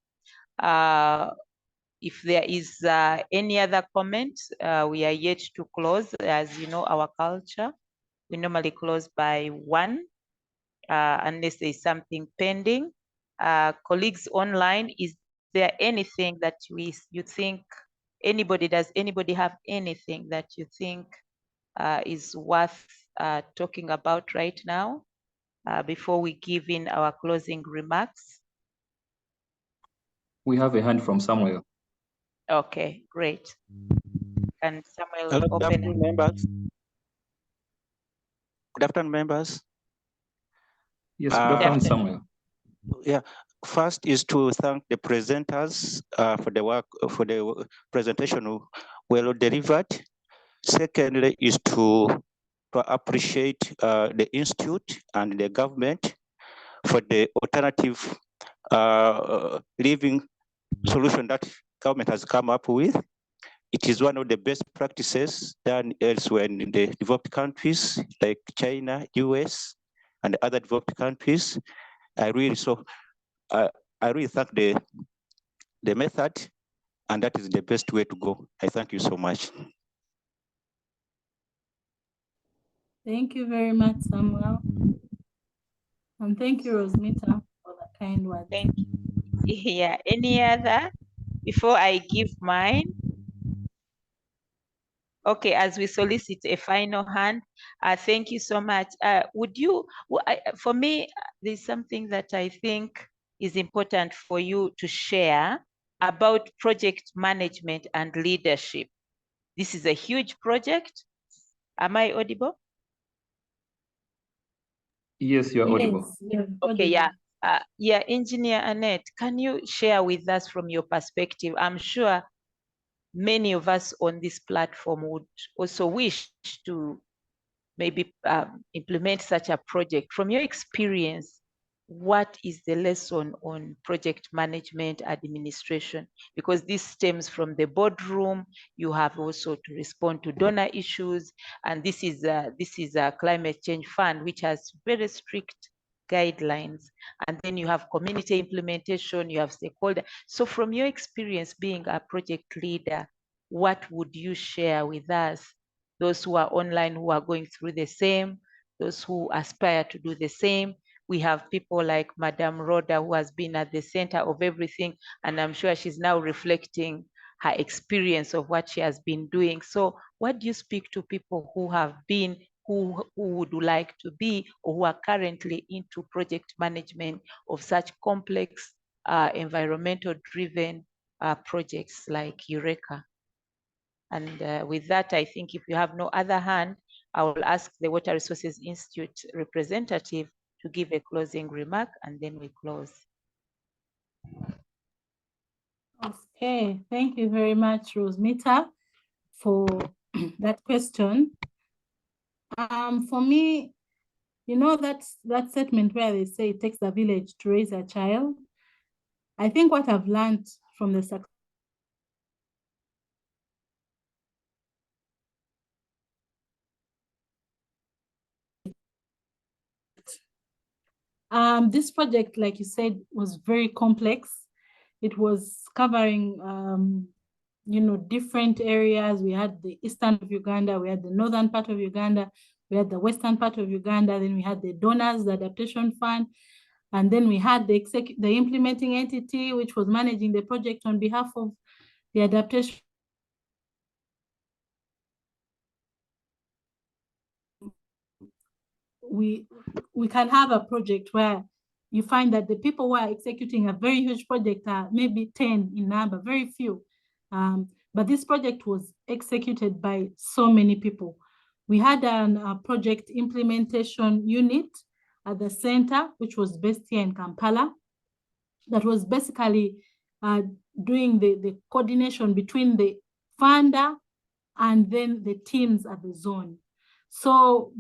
If there is any other comment, we are yet to close. As you know, our culture, we normally close by 1, unless there is something pending. Colleagues online, is there anything that you think, does anybody have anything that you think is worth talking about right now before we give in our closing remarks? We have a hand from Samuel. Okay, great. Can Samuel Hello, good open? afternoon, members. Good afternoon, members. Yes, good afternoon, Samuel. Yeah, first is to thank the presenters for the work, for the presentation well delivered. Secondly is to appreciate the institute and the government for the alternative living solution that government has come up with. It is one of the best practices done elsewhere in the developed countries like China, US, and other developed countries. I really thank the method, and that is the best way to go. I thank you so much. Thank you very much, Samuel. And thank you, Rosmita, for the kind words. Thank you. Yeah, any other before I give mine? Okay, as we solicit a final hand, thank you so much. For me, there's something that I think is important for you to share about project management and leadership. This is a huge project. Am I audible? Yes, you're audible. Yes, okay, yeah. Yeah, Engineer Annette, can you share with us from your perspective? I'm sure many of us on this platform would also wish to maybe implement such a project. From your experience, what is the lesson on project management administration? Because this stems from the boardroom. You have also to respond to donor issues, and this is a climate change fund which has very strict guidelines. And then you have community implementation, you have stakeholder. So from your experience being a project leader, what would you share with us? Those who are online, who are going through the same, those who aspire to do the same. We have people like Madame Rhoda, who has been at the center of everything, and I'm sure she's now reflecting her experience of what she has been doing. So what do you speak to people who have been, who would like to be, or who are currently into project management of such complex environmental driven projects like EURECCCA? And with that, I think if you have no other hand, I will ask the Water Resources Institute representative to give a closing remark, and then we close. Okay, thank you very much, Rosmita, for that question. For me, you know, that statement where they say it takes a village to raise a child. I think what I've learned from the success this project, like you said, was very complex. It was covering, you know, different areas. We had the eastern of Uganda, we had the northern part of Uganda, we had the western part of Uganda, then we had the donors, the adaptation fund, and then we had the implementing entity, which was managing the project on behalf of the adaptation. We can have a project where you find that the people who are executing a very huge project are maybe 10 in number, very few. But this project was executed by so many people. We had a project implementation unit at the center, which was based here in Kampala, that was basically doing the coordination between the funder and then the teams at the zone. So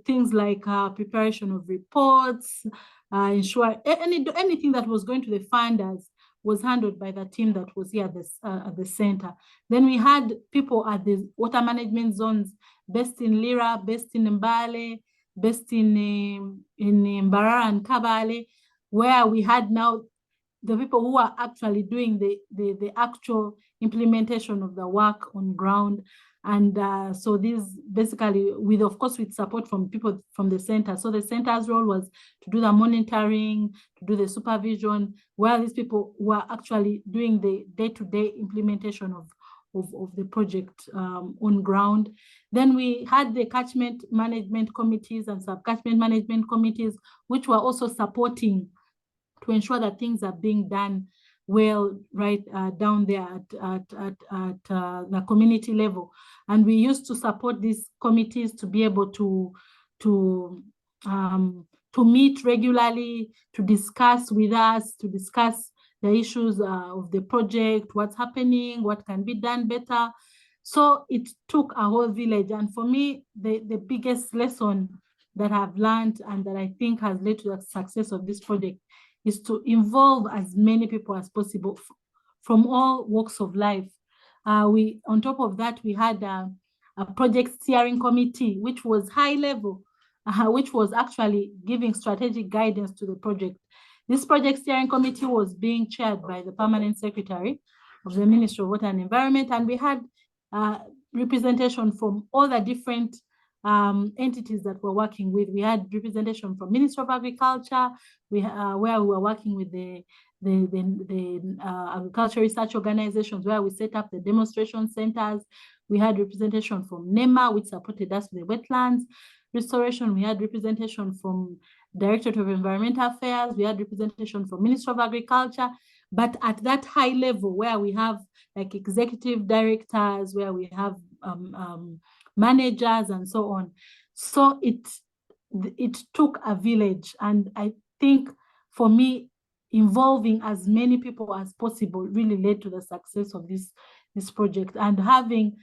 things like preparation of reports, ensure anything that was going to the funders was handled by the team that was here at the center. Then we had people at the water management zones based in Lira, based in Mbale, based in Mbarara and Kabale, where we had now the people who are actually doing the actual implementation of the work on ground. And so these basically, with of course with support from people from the center. So the center's role was to do the monitoring, to do the supervision, while these people were actually doing the day-to-day implementation of the project on ground. Then we had the catchment management committees and sub-catchment management committees, which were also supporting to ensure that things are being done well right down there at the community level. And we used to support these committees to be able to meet regularly, to discuss with us, to discuss the issues of the project, what's happening, what can be done better. So it took a whole village. And for me, the biggest lesson that I've learned and that I think has led to the success of this project is to involve as many people as possible from all walks of life. On top of that, we had a project steering committee, which was high level, which was actually giving strategic guidance to the project. This project steering committee was being chaired by the permanent secretary of the Ministry of Water and Environment, and we had representation from all the different entities that we're working with. We had representation from Ministry of Agriculture, where we were working with the agriculture research organizations, where we set up the demonstration centers. We had representation from NEMA, which supported us with the wetlands restoration. We had representation from Directorate of Environmental Affairs. We had representation from Ministry of Agriculture. But at that high level, where we have like executive directors, where we have managers and so on. So it took a village, and I think for me, involving as many people as possible really led to the success of this project, and having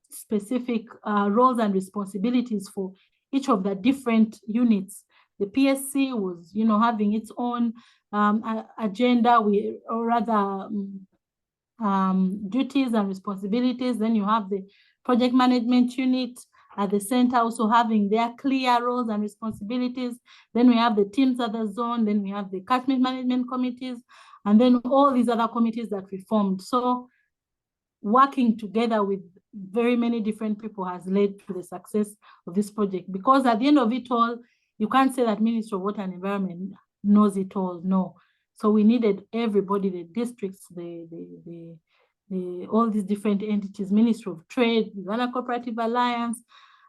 specific roles and responsibilities for each of the different units. The PSC was, having its own agenda, duties and responsibilities. Then you have the project management unit at the center also having their clear roles and responsibilities. Then we have the teams at the zone, then we have the catchment management committees, and then all these other committees that we formed. So working together with very many different people has led to the success of this project, because at the end of it all, you can't say that Ministry of Water and Environment knows it all, no. So we needed everybody, the districts, all these different entities, Ministry of Trade, Uganda Cooperative Alliance,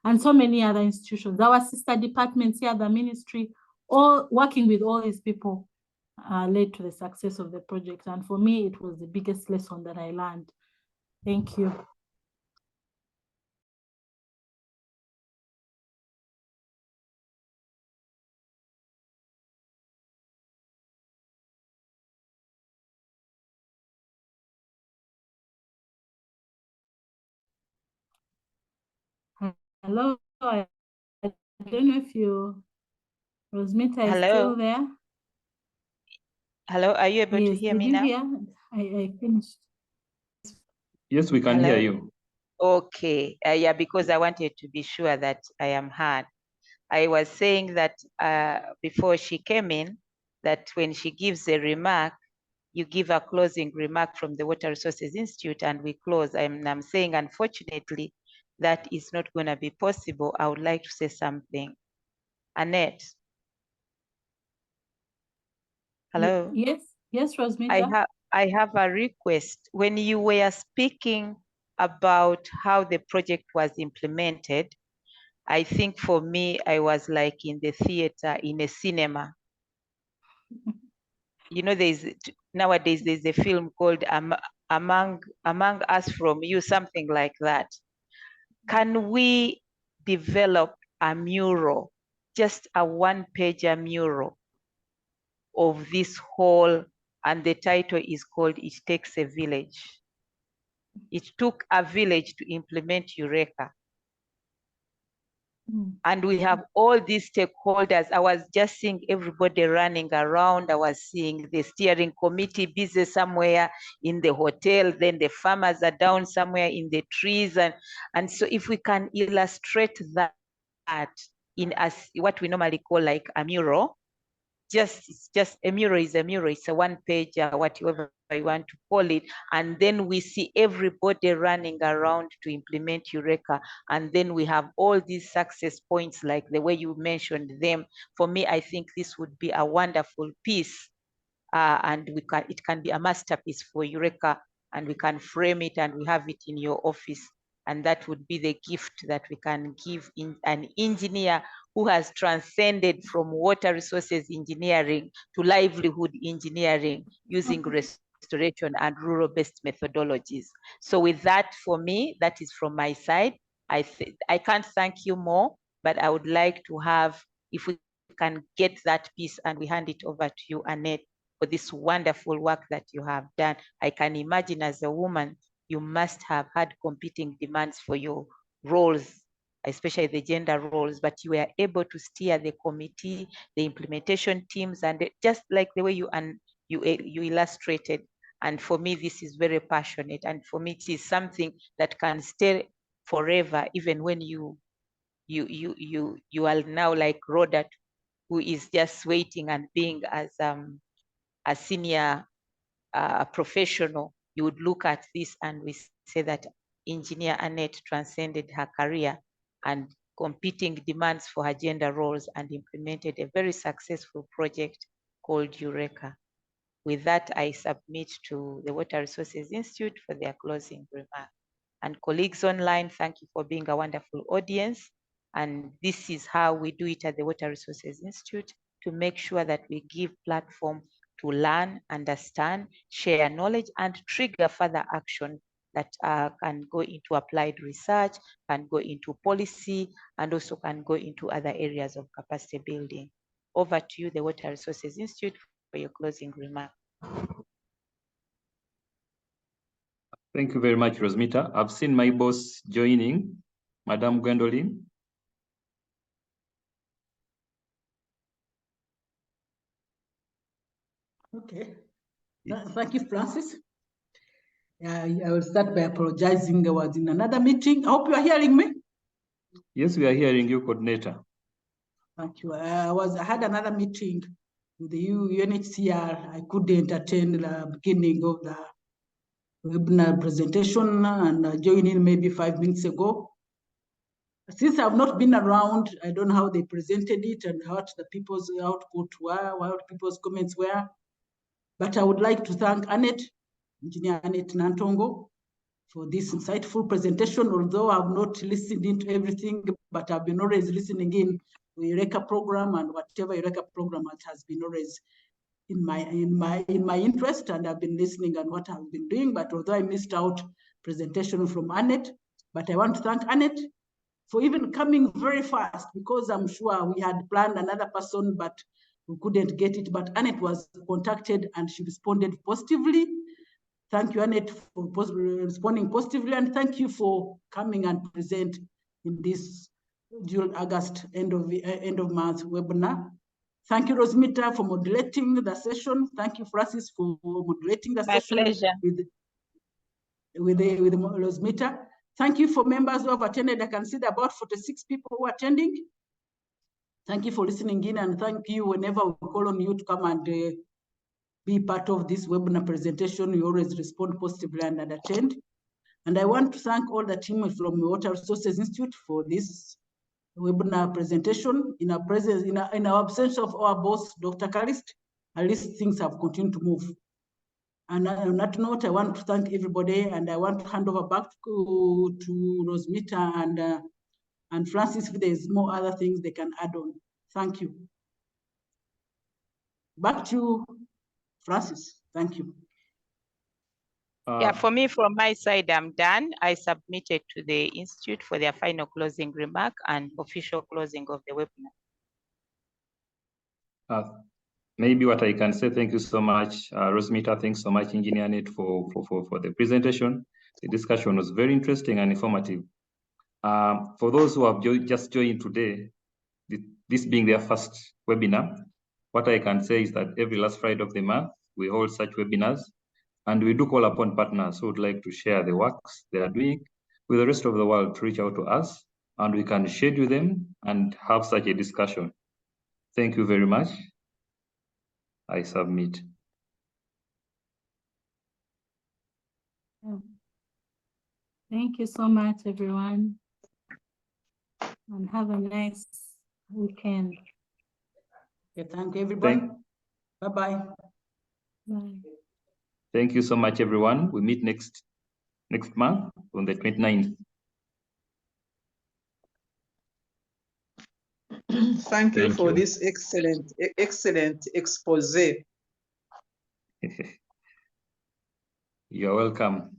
and so many other institutions. Our sister departments here, the ministry, all working with all these people led to the success of the project. And for me, it was the biggest lesson that I learned. Thank you. Hello, I don't know if Rosmita is still there. Hello, are you able to hear me now? Did you hear? I finished. Yes, we can hear you. Okay, yeah, because I wanted to be sure that I am heard. I was saying that before she came in, that when she gives a remark, you give a closing remark from the Water Resources Institute and we close. I'm saying, unfortunately, that is not going to be possible. I would like to say something. Annette. Hello? Yes, Rosmita. I have a request. When you were speaking about how the project was implemented, I think for me, I was like in the theater, in a cinema. Nowadays there's a film called Among Us From You, something like that. Can we develop a mural just a one-pager mural of this whole, and the title is called It Takes a Village. It took a village to implement EURECCCA. And we have all these stakeholders. I was just seeing everybody running around. I was seeing the steering committee busy somewhere in the hotel. Then the farmers are down somewhere in the trees. And so if we can illustrate that in what we normally call like a mural, it's just a mural is a mural. It's a one page, whatever you want to call it. And then we see everybody running around to implement EURECCCA. And then we have all these success points, like the way you mentioned them. For me, I think this would be a wonderful piece. And it can be a masterpiece for EURECCCA, and we can frame it and we have it in your office. And that would be the gift that we can give in an engineer who has transcended from water resources engineering to livelihood engineering using restoration and rural-based methodologies. So with that, for me, that is from my side. I can't thank you more, but I would like to have, if we can get that piece and we hand it over to you, Annette, for this wonderful work that you have done. I can imagine as a woman, you must have had competing demands for your roles, especially the gender roles, but you were able to steer the committee, the implementation teams, and just like the way you illustrated. And for me, this is very passionate. And for me, it is something that can stay forever, even when you are now like Rhoda, who is just waiting and being as a senior professional. You would look at this and we say that Engineer Annette transcended her career and competing demands for her gender roles and implemented a very successful project called EURECCCA. With that, I submit to the Water Resources Institute for their closing remarks. And colleagues online, thank you for being a wonderful audience. And this is how we do it at the Water Resources Institute, to make sure that we give platform to learn, understand, share knowledge, and trigger further action that can go into applied research, can go into policy, and also can go into other areas of capacity building. Over to you, the Water Resources Institute, for your closing remarks. Thank you very much, Rosmita. I've seen my boss joining, Madam Gwendolyn. Okay. Thank you, Francis. I will start by apologizing. I was in another meeting. I hope you are hearing me. Yes, we are hearing you, Coordinator. Thank you. I had another meeting with the UNHCR. I couldn't attend the beginning of the webinar presentation and joined in maybe 5 minutes ago. Since I've not been around, I don't know how they presented it and what the people's output were, what people's comments were. But I would like to thank Annette, Engineer Annette Nantongo, for this insightful presentation. Although I've not listened into everything, but I've been always listening in the EURECCCA program, and whatever EURECCCA program has been always in my interest, and I've been listening and what I've been doing. But although I missed out presentation from Annette, but I want to thank Annette for even coming very fast, because I'm sure we had planned another person, but we couldn't get it. But Annette was contacted and she responded positively. Thank you, Annette, for responding positively, and thank you for coming and present in this June, August, end of month webinar. Thank you, Rosmita, for moderating the session. Thank you, Francis, for moderating the session. My pleasure. With Rosmita. Thank you for members who have attended. I can see there are about 46 people who are attending. Thank you for listening in, and thank you whenever we call on you to come and be part of this webinar presentation. You always respond positively and attend. And I want to thank all the team from the Water Resources Institute for this webinar presentation. In our presence, in our absence of our boss, Dr. Karist, at least things have continued to move. And on that note, I want to thank everybody, and I want to hand over back to Rosmita and Francis if there's more other things they can add on. Thank you. Back to you, Francis. Thank you. Yeah, for me, from my side, I'm done. I submitted to the Institute for their final closing remark and official closing of the webinar. Maybe what I can say, thank you so much, Rosmita. Thanks so much, Engineer Annette, for the presentation. The discussion was very interesting and informative. For those who have just joined today, this being their first webinar, what I can say is that every last Friday of the month, we hold such webinars, and we do call upon partners who would like to share the works they are doing with the rest of the world to reach out to us, and we can schedule them and have such a discussion. Thank you very much. I submit. Thank you so much, everyone, and have a nice weekend. Okay, thank you, everybody. Bye-bye. Bye. Thank you so much, everyone. We meet next month on the 29th. Thank you for this excellent expose. You're welcome.